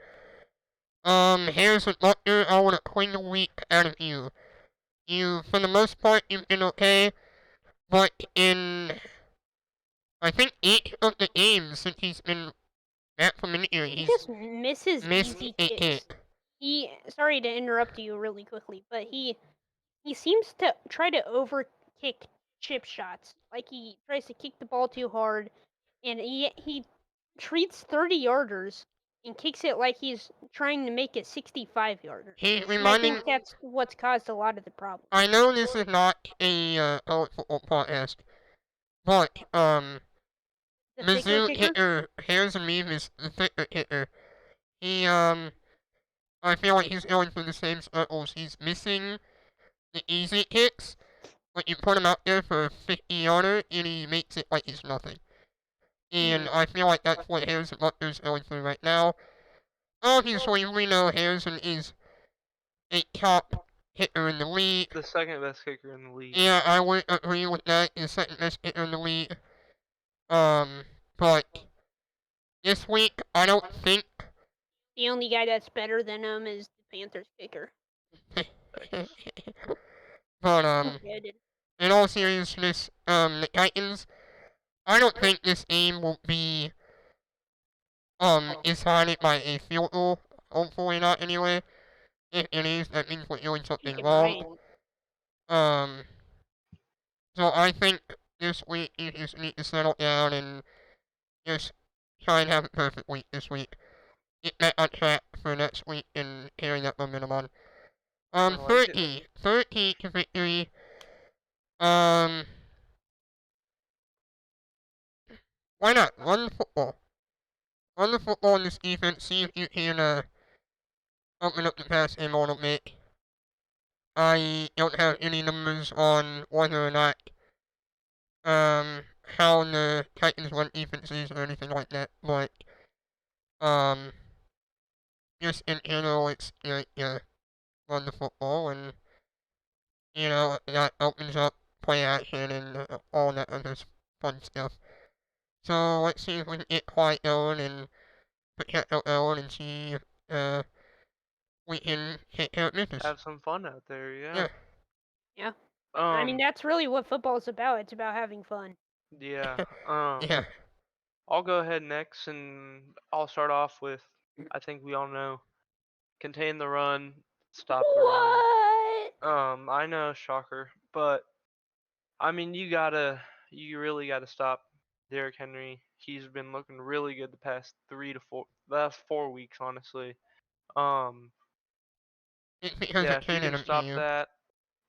Harrison Butker, I want to clean the week out of you. You, for the most part, you've been okay, but in, I think, 8 of the games since he's been back from injury, He he's just misses missed easy a kicks. kick. Sorry to interrupt you really quickly, but he seems to try to overkick chip shots. Like he tries to kick the ball too hard, and he treats 30-yarders and kicks it like he's trying to make it 65-yarder. He's And I reminding, think that's what's caused a lot of the problem. I know this is not a college football podcast, but, The thicker Mizzou kicker? kicker, Harrison Mead is the thicker kicker. He, I feel like he's going through the same circles. He's missing the easy kicks, but you put him out there for a 50-yarder, and he makes it like it's nothing. And I feel like that's what Harrison Butker's going through right now. Obviously, we know Harrison is a top hitter in the league. The second best kicker in the league. Yeah, I would agree with that. He's second best hitter in the league. But this week, I don't think. The only guy that's better than him is the Panthers kicker. But Yeah, I did. in all seriousness, the Titans, I don't think this game will be decided by a field goal. Hopefully not anyway. If it is, that means we're doing something Freaking wrong. Ryan. So I think this week you just need to settle down and just try and have a perfect week this week. Get back on track for next week and carry that momentum on. I like it. 30 to victory. Why not? Run the football. Run the football in this defense, see if you can, open up the pass game a little bit. I don't have any numbers on whether or not, how the Titans run defense is or anything like that, but, just in general, it's, run the football and, that opens up play action and all that other fun stuff. So let's see if we can get Quiet Owen and protect Owen and see if we can take care of business. Have some fun out there, Yeah. Yeah. Um, That's really what football's about. It's about having fun. yeah. Yeah. I'll go ahead next, and I'll start off with. I think we all know, contain the run, stop the run. What? I know, shocker, but I mean, you really gotta stop Derrick Henry. He's been looking really good the past last 4 weeks, honestly. Um, It's because yeah, I if you traded can him to stop you. that,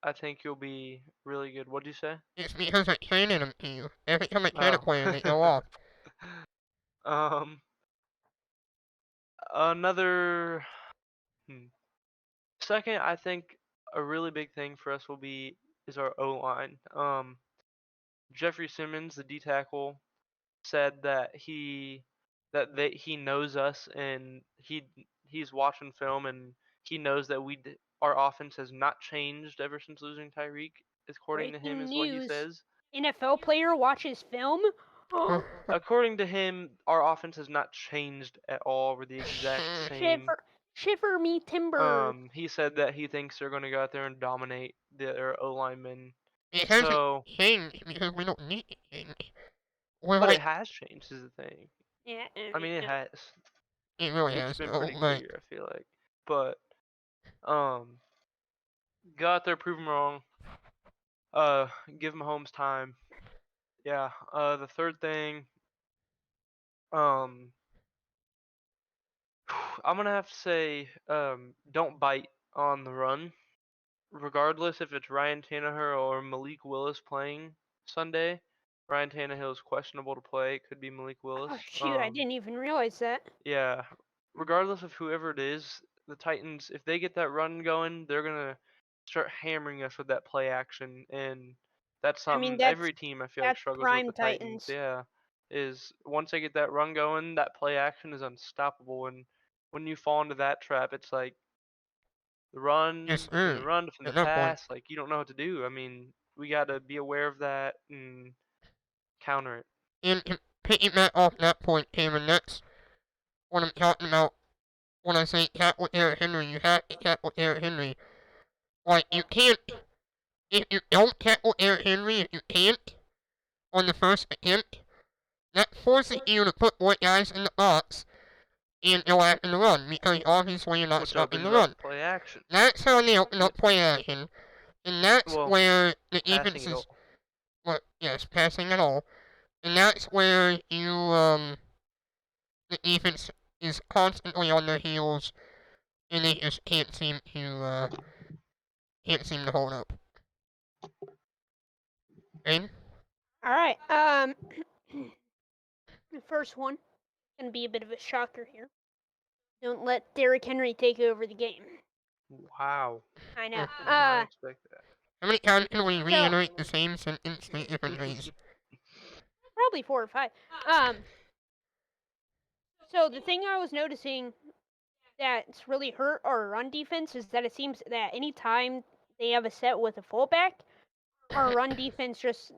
I think you'll be really good. What'd you say? It's because I traded him to you. Every time I trade a Oh. player, they go off. um, another second, I think a really big thing for us is our O line. Jeffrey Simmons, the D tackle, said he knows us and he's watching film and he knows that our offense has not changed ever since losing Tyreek. According to him, Breaking is what he news. says. NFL player watches film? According to him, our offense has not changed at all. We're the exact same. Shiver me timber. He said that he thinks they're going to go out there and dominate their O linemen. It hasn't So, changed because we don't need it change. but it has changed, is the thing. Yeah. I mean, it has. It really It's has. been Oh, pretty but clear, I feel like. But, go out there, prove them wrong. Give Mahomes time. Yeah. The third thing, um, I'm gonna have to say, don't bite on the run, regardless if it's Ryan Tannehill or Malik Willis playing Sunday. Ryan Tannehill is questionable to play. It could be Malik Willis. Oh shoot! I didn't even realize that. Yeah. Regardless of whoever it is, the Titans, if they get that run going, they're gonna start hammering us with that play action, and that's something every team I feel like that's struggles with prime the Titans. Titans. Yeah, is once they get that run going, that play action is unstoppable, and when you fall into that trap, it's like the run, Yes, defend the run, defend the at that point. pass. Like you don't know what to do. I mean, we gotta be aware of that and counter it. And to piggyback off that point, Cameron, what I'm talking about when I say tackle Derrick Henry. You have to tackle Derrick Henry. Like, you can't, if you don't tackle Derrick Henry, if you can't, on the first attempt, that forces you to put more guys in the box and go after the run, because obviously you're not Which stopping the opens run. up play action. That's how they open up play action, and that's Well, where the passing defense it is, all. well, yes, passing it all, and that's where the defense is constantly on their heels, and they just can't seem to hold up. And All right. The first one gonna be a bit of a shocker here. Don't let Derrick Henry take over the game. Wow. I know. Did not expect that. how many times can we So reiterate the same sentence in different ways? probably 4 or 5. So the thing I was noticing that's really hurt our run defense is that it seems that anytime they have a set with a fullback, our run defense just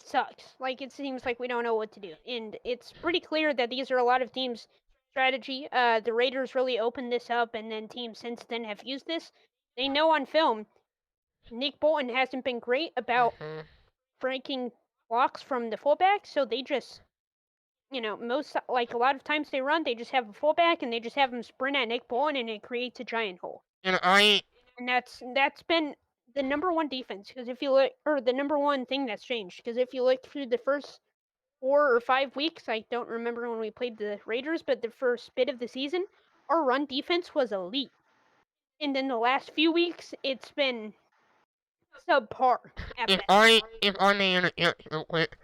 sucks. Like, it seems like we don't know what to do. And it's pretty clear that these are a lot of teams' strategy. The Raiders really opened this up, and then teams since then have used this. They know on film Nick Bolton hasn't been great about breaking blocks from the fullback, so they just, like a lot of times they run, they just have a fullback and they just have him sprint at Nick Bolton, and it creates a giant hole. And And that's been the number one defense, because if you look, or the number one thing that's changed, because if you look through the first 4 or 5 weeks, I don't remember when we played the Raiders, but the first bit of the season, our run defense was elite. And then the last few weeks, it's been subpar at if best. I may interject real quick,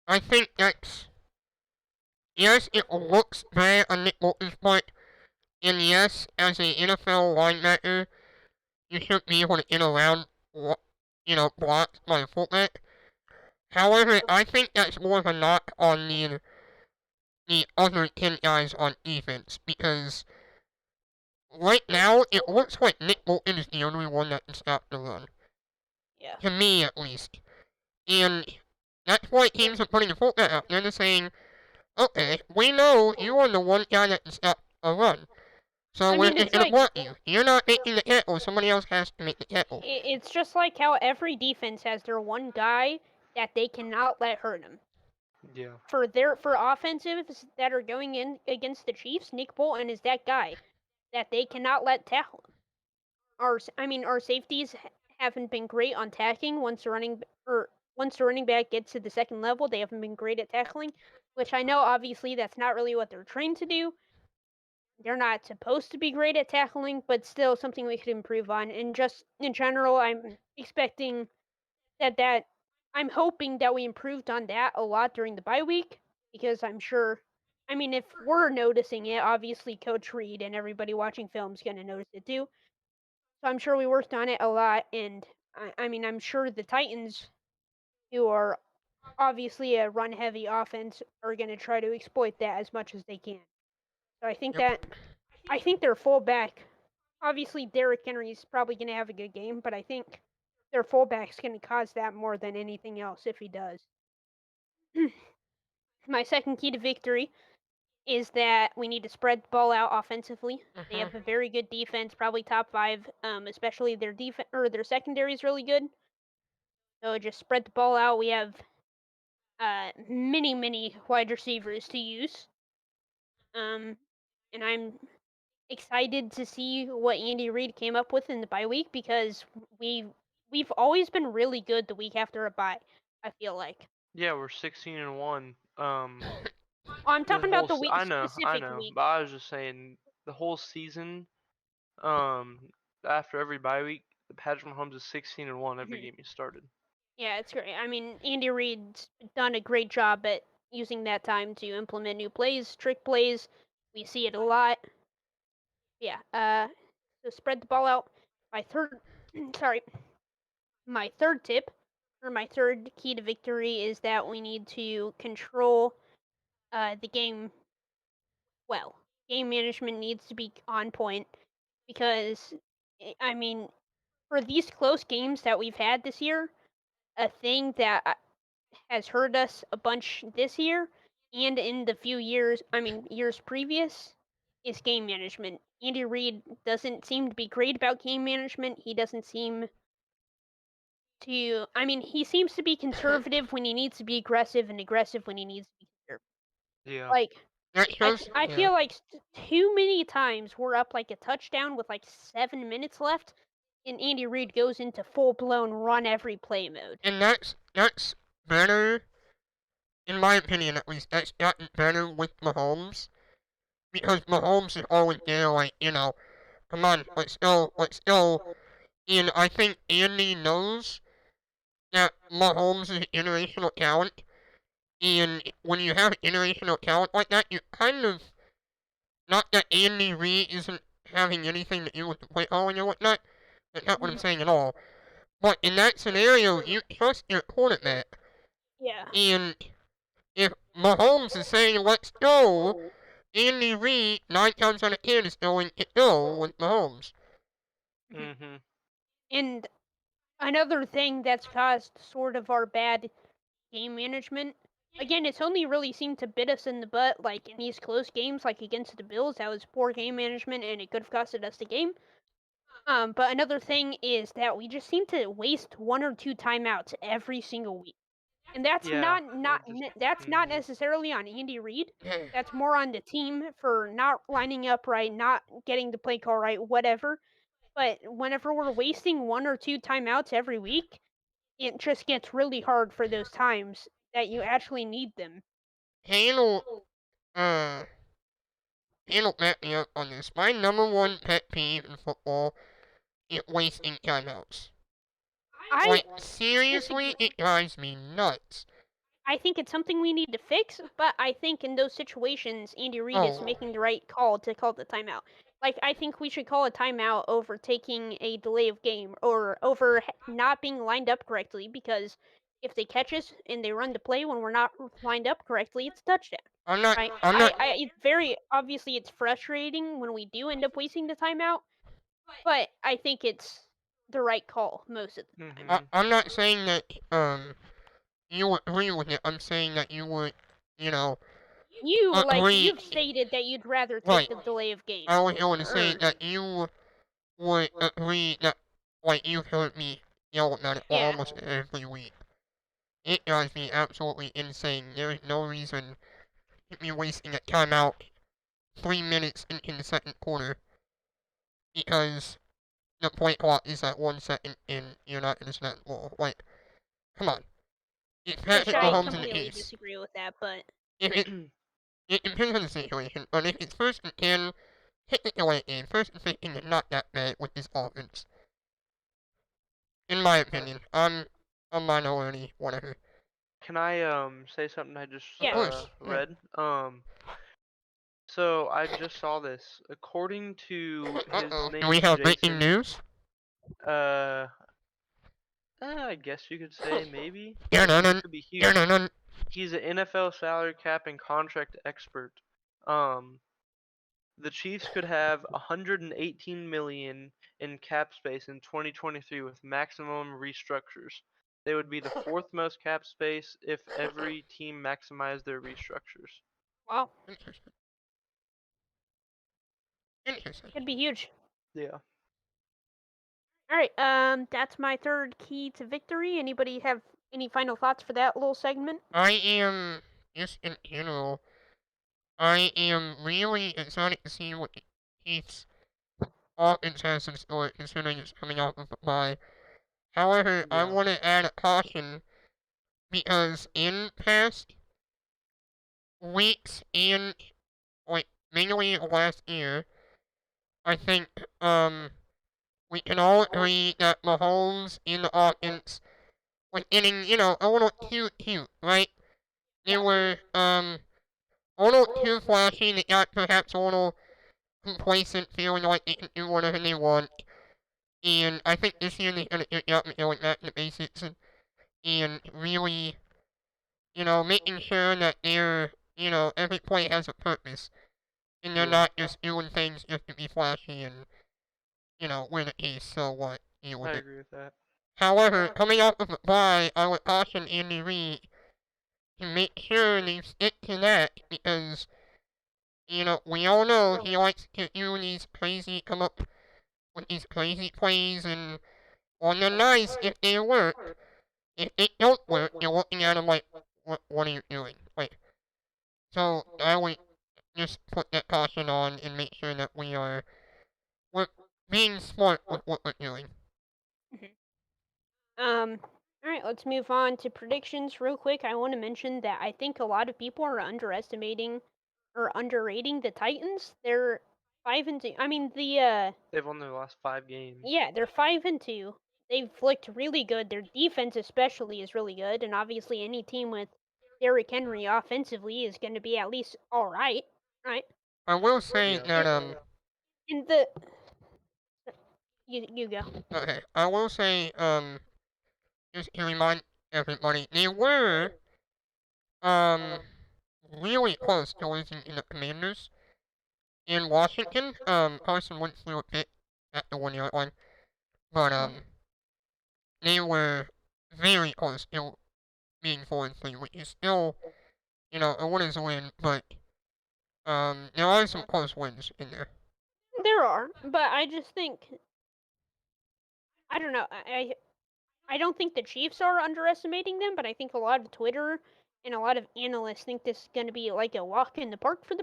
I think that's, yes, it looks bad on Nick Bolton's part, and yes, as an NFL linebacker, you should be able to get around, blocks by a fullback. However, I think that's more of a knock on the other 10 guys on defense, because right now it looks like Nick Bolton is the only one that can stop the run. Yeah. To me, at least. And that's why teams are putting the fullback out there and saying, okay, we know you are the one guy that can stop a run. So we're just going to block you. You're not making the tackle, somebody else has to make the tackle. It's just like how every defense has their one guy that they cannot let hurt him. Yeah. For offensives that are going in against the Chiefs, Nick Bolton is that guy that they cannot let tackle him. Our safeties haven't been great on tackling once the running back gets to the second level. They haven't been great at tackling, which I know obviously that's not really what they're trained to do. They're not supposed to be great at tackling, but still something we could improve on. And just in general, I'm expecting that I'm hoping that we improved on that a lot during the bye week, because I'm sure, if we're noticing it, obviously Coach Reed and everybody watching film is going to notice it too. So I'm sure we worked on it a lot, and I'm sure the Titans, who are obviously a run-heavy offense, are going to try to exploit that as much as they can. So I think their fullback, obviously Derrick Henry's probably going to have a good game, but I think their fullback's going to cause that more than anything else if he does. My second key to victory is that we need to spread the ball out offensively. They have a very good defense, probably top 5. Especially their their secondary is really good. So just spread the ball out. We have many wide receivers to use. And I'm excited to see what Andy Reid came up with in the bye week, because we've always been really good the week after a bye, I feel like. Yeah, we're 16-1. I'm talking about the I specific know, week. but I was just saying the whole season. After every bye week, Patrick Mahomes is 16-1 every game he started. Yeah, it's great. Andy Reid's done a great job at using that time to implement new plays, trick plays. We see it a lot. Yeah. So spread the ball out. My third, my third tip, or my third key to victory, is that we need to control the game well. Game management needs to be on point, because, for these close games that we've had this year, a thing that has hurt us a bunch this year and in the years previous, is game management. Andy Reid doesn't seem to be great about game management. He doesn't seem to. He seems to be conservative when he needs to be aggressive, and aggressive when he needs to be conservative. Yeah. Like That shows, I yeah. feel like too many times we're up like a touchdown with like 7 minutes left, and Andy Reid goes into full blown run every play mode. And that's better, in my opinion at least. That's gotten better with Mahomes because Mahomes is always there, like, come on, let's go. And I think Andy knows that Mahomes is generational talent. And when you have generational talent like that, you kind of, not that Andy Reid isn't having anything to do with the play calling or whatnot. That's not what I'm Mhm. saying at all. But in that scenario, you trust your quarterback. Yeah. And if Mahomes is saying, let's go, Andy Reid, 9 times out of 10, is going to go with Mahomes. Mhm. And another thing that's caused sort of our bad game management. Again, it's only really seemed to bit us in the butt, like in these close games, like against the Bills. That was poor game management, and it could have costed us the game. But another thing is that we just seem to waste one or two timeouts every single week, and that's Yeah. that's not Mhm. necessarily on Andy Reid. That's more on the team for not lining up right, not getting the play call right, whatever. But whenever we're wasting one or two timeouts every week, it just gets really hard for those times that you actually need them. Handle, uh, Handle back me up on this. My number one pet peeve in football is wasting timeouts. I Like, seriously, disagree. it drives me nuts. I think it's something we need to fix, but I think in those situations, Andy Reid is Oh, making the right call to call the timeout. Like, I think we should call a timeout over taking a delay of game or over not being lined up correctly, because if they catch us and they run the play when we're not lined up correctly, it's a touchdown, I'm not, right? I'm not, It's very obviously it's frustrating when we do end up wasting the timeout, but I think it's the right call most of the time. Mhm. I'm not saying that, you would agree with it. I'm saying that you would, you know, agree. You've stated that you'd rather take Right. the delay of I game. was going to say Or that you would agree that, like, you've heard me yell about it yeah. almost every week. It drives me absolutely insane. There is no reason to be wasting a timeout 3 minutes into the second quarter because the play clock is at 1 second and you're not in the snap ball. Like, come on. It's Which Patrick I Mahomes in the completely case. disagree with that, but If it depends on the situation, but if it's first and 10, hit the delay game. First and 15 is not that bad with this offense. In my opinion. I'm a minority, whatever. Can I say something I just Of yeah. course. Yeah. read? So I just saw this. According to his Uh-oh. Do we name's have breaking Jason. news? Uh, I guess you could say maybe. It Dun-dun-dun. could be huge. Dun-dun-dun. He's an NFL salary cap and contract expert. Um, the Chiefs could have 118 million in cap space in 2023 with maximum restructures. They would be the fourth most cap space if every team maximized their restructures. Wow. Interesting. Interesting. Could be huge. Yeah. Alright, that's my third key to victory. Anybody have any final thoughts for that little segment? I am, just in general, I am really excited to see what the Chiefs offense has in store considering it's coming off of a bye. However, I Yeah. want to add a caution because in past weeks and like mainly last year, I think we can all agree that Mahomes in the offense was getting, a little too cute, right? They Yeah. were a little too flashy, they got perhaps a little complacent, feeling like they can do whatever they want. And I think this year they're gonna get up and going back to the basics and really, making sure that every play has a purpose. And they're Yeah. not just doing things just to be flashy and, win a case, so what, deal with I it. agree with that. However, coming off of a bye, I would caution Andy Reid to make sure they stick to that because, we all know he likes to do these come up with these crazy plays, and on the nice if they work. If they don't work, you're looking at him like, what are you doing? Like, so I would just put that caution on and make sure that we're being smart with what we're doing. Mhm. All right, let's move on to predictions real quick. I want to mention that I think a lot of people are underestimating or underrating the Titans. They're 5-2. I mean, They've won their last 5 games. yeah, they're 5-2. They've looked really good. Their defense, especially, is really good, and obviously, any team with Derrick Henry offensively is going to be at least all right, right? I will say Yeah. that And the you go. okay, I will say just to remind everybody, they were um really close to losing to the Commanders in Washington. Carson Wentz threw a pick at the 1 yard line, but they were very close to being 4-3, which is still, a win is a win, but there are some close wins in there. There are, but I just think I don't know. I don't think the Chiefs are underestimating them, but I think a lot of Twitter and a lot of analysts think this is going to be like a walk in the park for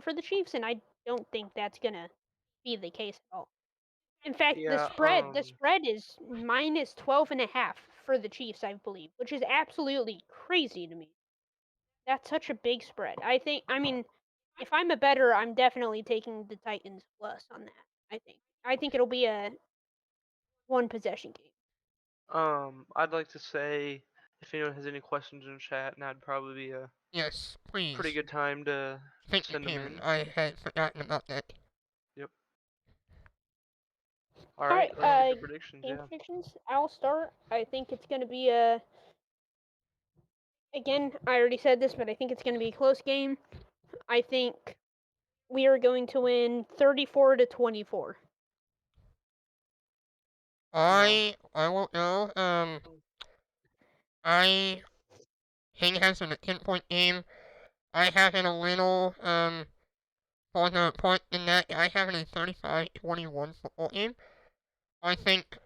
for the Chiefs, and I don't think that's going to be the case at all. In fact, Yeah. the spread is minus 12.5 for the Chiefs, I believe, which is absolutely crazy to me. That's such a big spread. I mean, if I'm a bettor, I'm definitely taking the Titans plus on that. I think it'll be a one possession game. I'd like to say if anyone has any questions in chat, now'd probably be a Yes, pretty please. good time to Thank you, send them Cameron. in. I had forgotten about that. Yep. All All right, right, let's get the predictions. game Yeah. predictions. I'll start. I think it's going to be a. Again, I already said this, but I think it's going to be a close game. I think we are going to win 34-24. I won't know. I King has a 10-point game. I have it a little for the point in that I have it a 35-21 football game. I think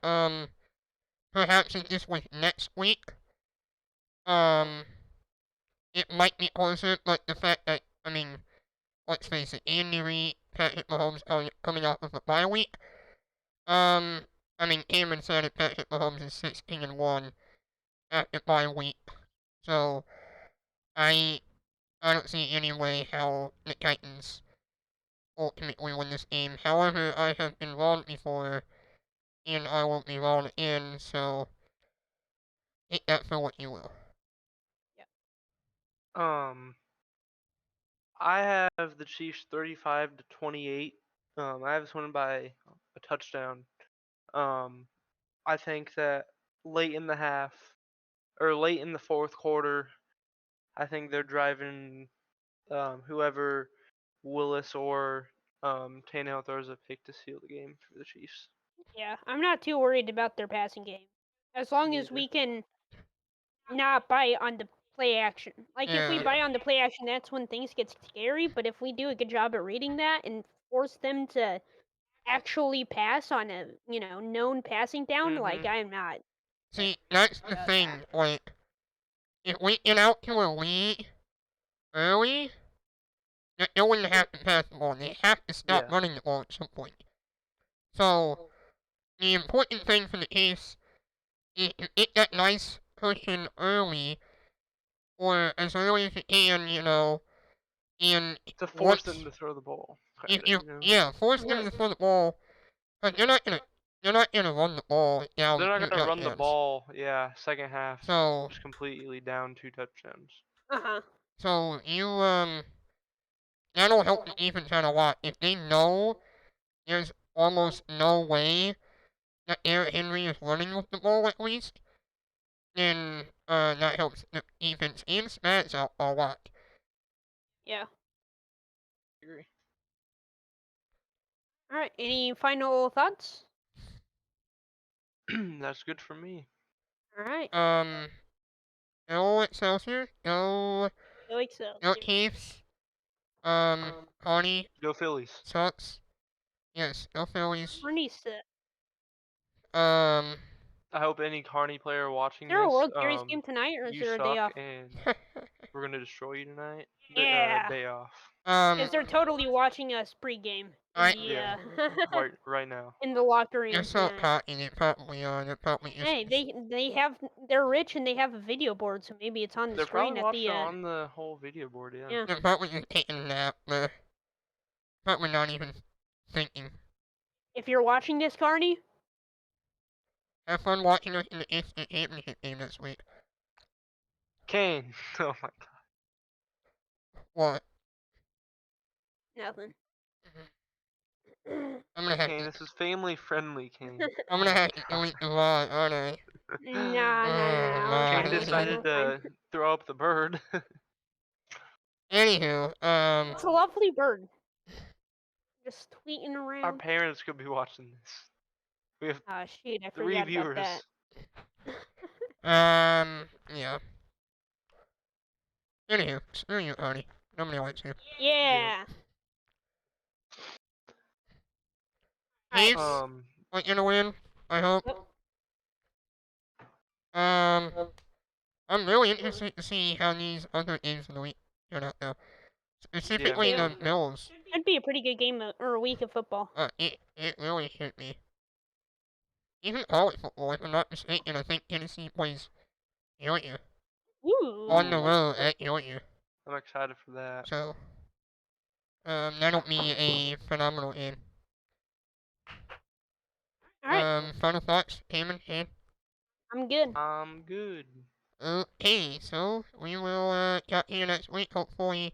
perhaps if this was next week, um it might be closer, but the fact that let's face it, Andy Reid, Patrick Mahomes coming off of a bye week. Cameron said it, Patrick Mahomes is 16-1 after bye week. So I don't see any way how the Titans ultimately win this game. However, I have been wrong before, and I will be wrong again, so take that for what you will. Um, I have the Chiefs 35-28. I have this one by a touchdown. I think that late in the half or late in the fourth quarter, I think they're driving whoever Willis or Tannehill throws a pick to seal the game for the Chiefs. Yeah, I'm not too worried about their passing game. As long as Neither. we can not buy on the play action. Like, if we Yeah. buy on the play action, that's when things get scary, but if we do a good job at reading that and force them to actually pass on a, known passing down, like, Mhm. I'm not See, that's the about thing. that. Like, if we get out to a lead early, no one have to pass the ball. They have to stop Yeah. running the ball at some point. So, the important thing for the Chiefs is to get that nice cushion early, or as early as you can, and To force once, them to throw the ball, kind if of, you, yeah, force them Yeah. to throw the ball, but they're not gonna run the ball They're down not 2 gonna run the touchdowns. ball. Yeah, second half, So, just completely down 2 touchdowns. Uh-huh. so that'll help the defense out a lot. If they know there's almost no way that Derrick Henry is running with the ball at least, then that helps the defense and Spats out a lot. Yeah. Agree. All right. Any final thoughts? That's good for me. All right. Um, Go Excelsior. Go Excelsior. Chiefs. Carney Go Phillies. sucks. Yes, go Phillies. Carney set. Um, I hope any Carney player watching Is there a this, World Series game tonight, or is you there a day suck off? and we're gonna destroy you tonight. Yeah. Day off. Because they're totally watching us pregame in Yeah. right now. in the locker room. You're so Yeah. cocky, they probably are. They're probably just. Hey, they're rich and they have a video board, so maybe it's on the They're screen probably at watching the on the whole video board. Yeah. yeah. They're probably just taking a nap. They're probably not even thinking. If you're watching this, Carney, Have fun watching us in the instant championship game this week. Kane. Oh my god. What? nothing. I'm gonna have Kane, to. this is family friendly, Kane. I'm gonna have to delete the VOD, aren't I? Nah. Kane Kane decided to throw up the bird. Anywho, It's a lovely bird. Just tweeting Our around. parents could be watching this. We have Ah, shit, I 3 forgot viewers. about yeah. Anywho, screw you, Arnie. Nobody likes you. that. Yeah. Chiefs, Um, like you to win, I hope. Yep. I'm really interested to see how these other games of the week turn out though. Specifically Yeah. the Bills. That'd be a pretty good game or a week of football. It really should be. Even college football, if I'm not mistaken, I think Tennessee plays Georgia. Ooh. On the road at Georgia. I'm excited for that. So, that'll be a phenomenal game. Alright. Final thoughts, Cayman, Shane? I'm good. I'm good. Okay, so we will talk to you next week, hopefully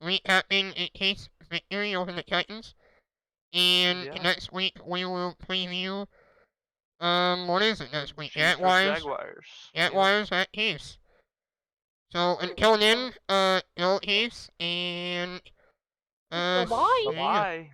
recapping a case victory over the Titans. And Yeah. next week we will preview, what is it next week? Chiefs versus Jaguars. Jaguars at Chiefs. So until then, go Chiefs, and Bye-bye. see ya. Bye.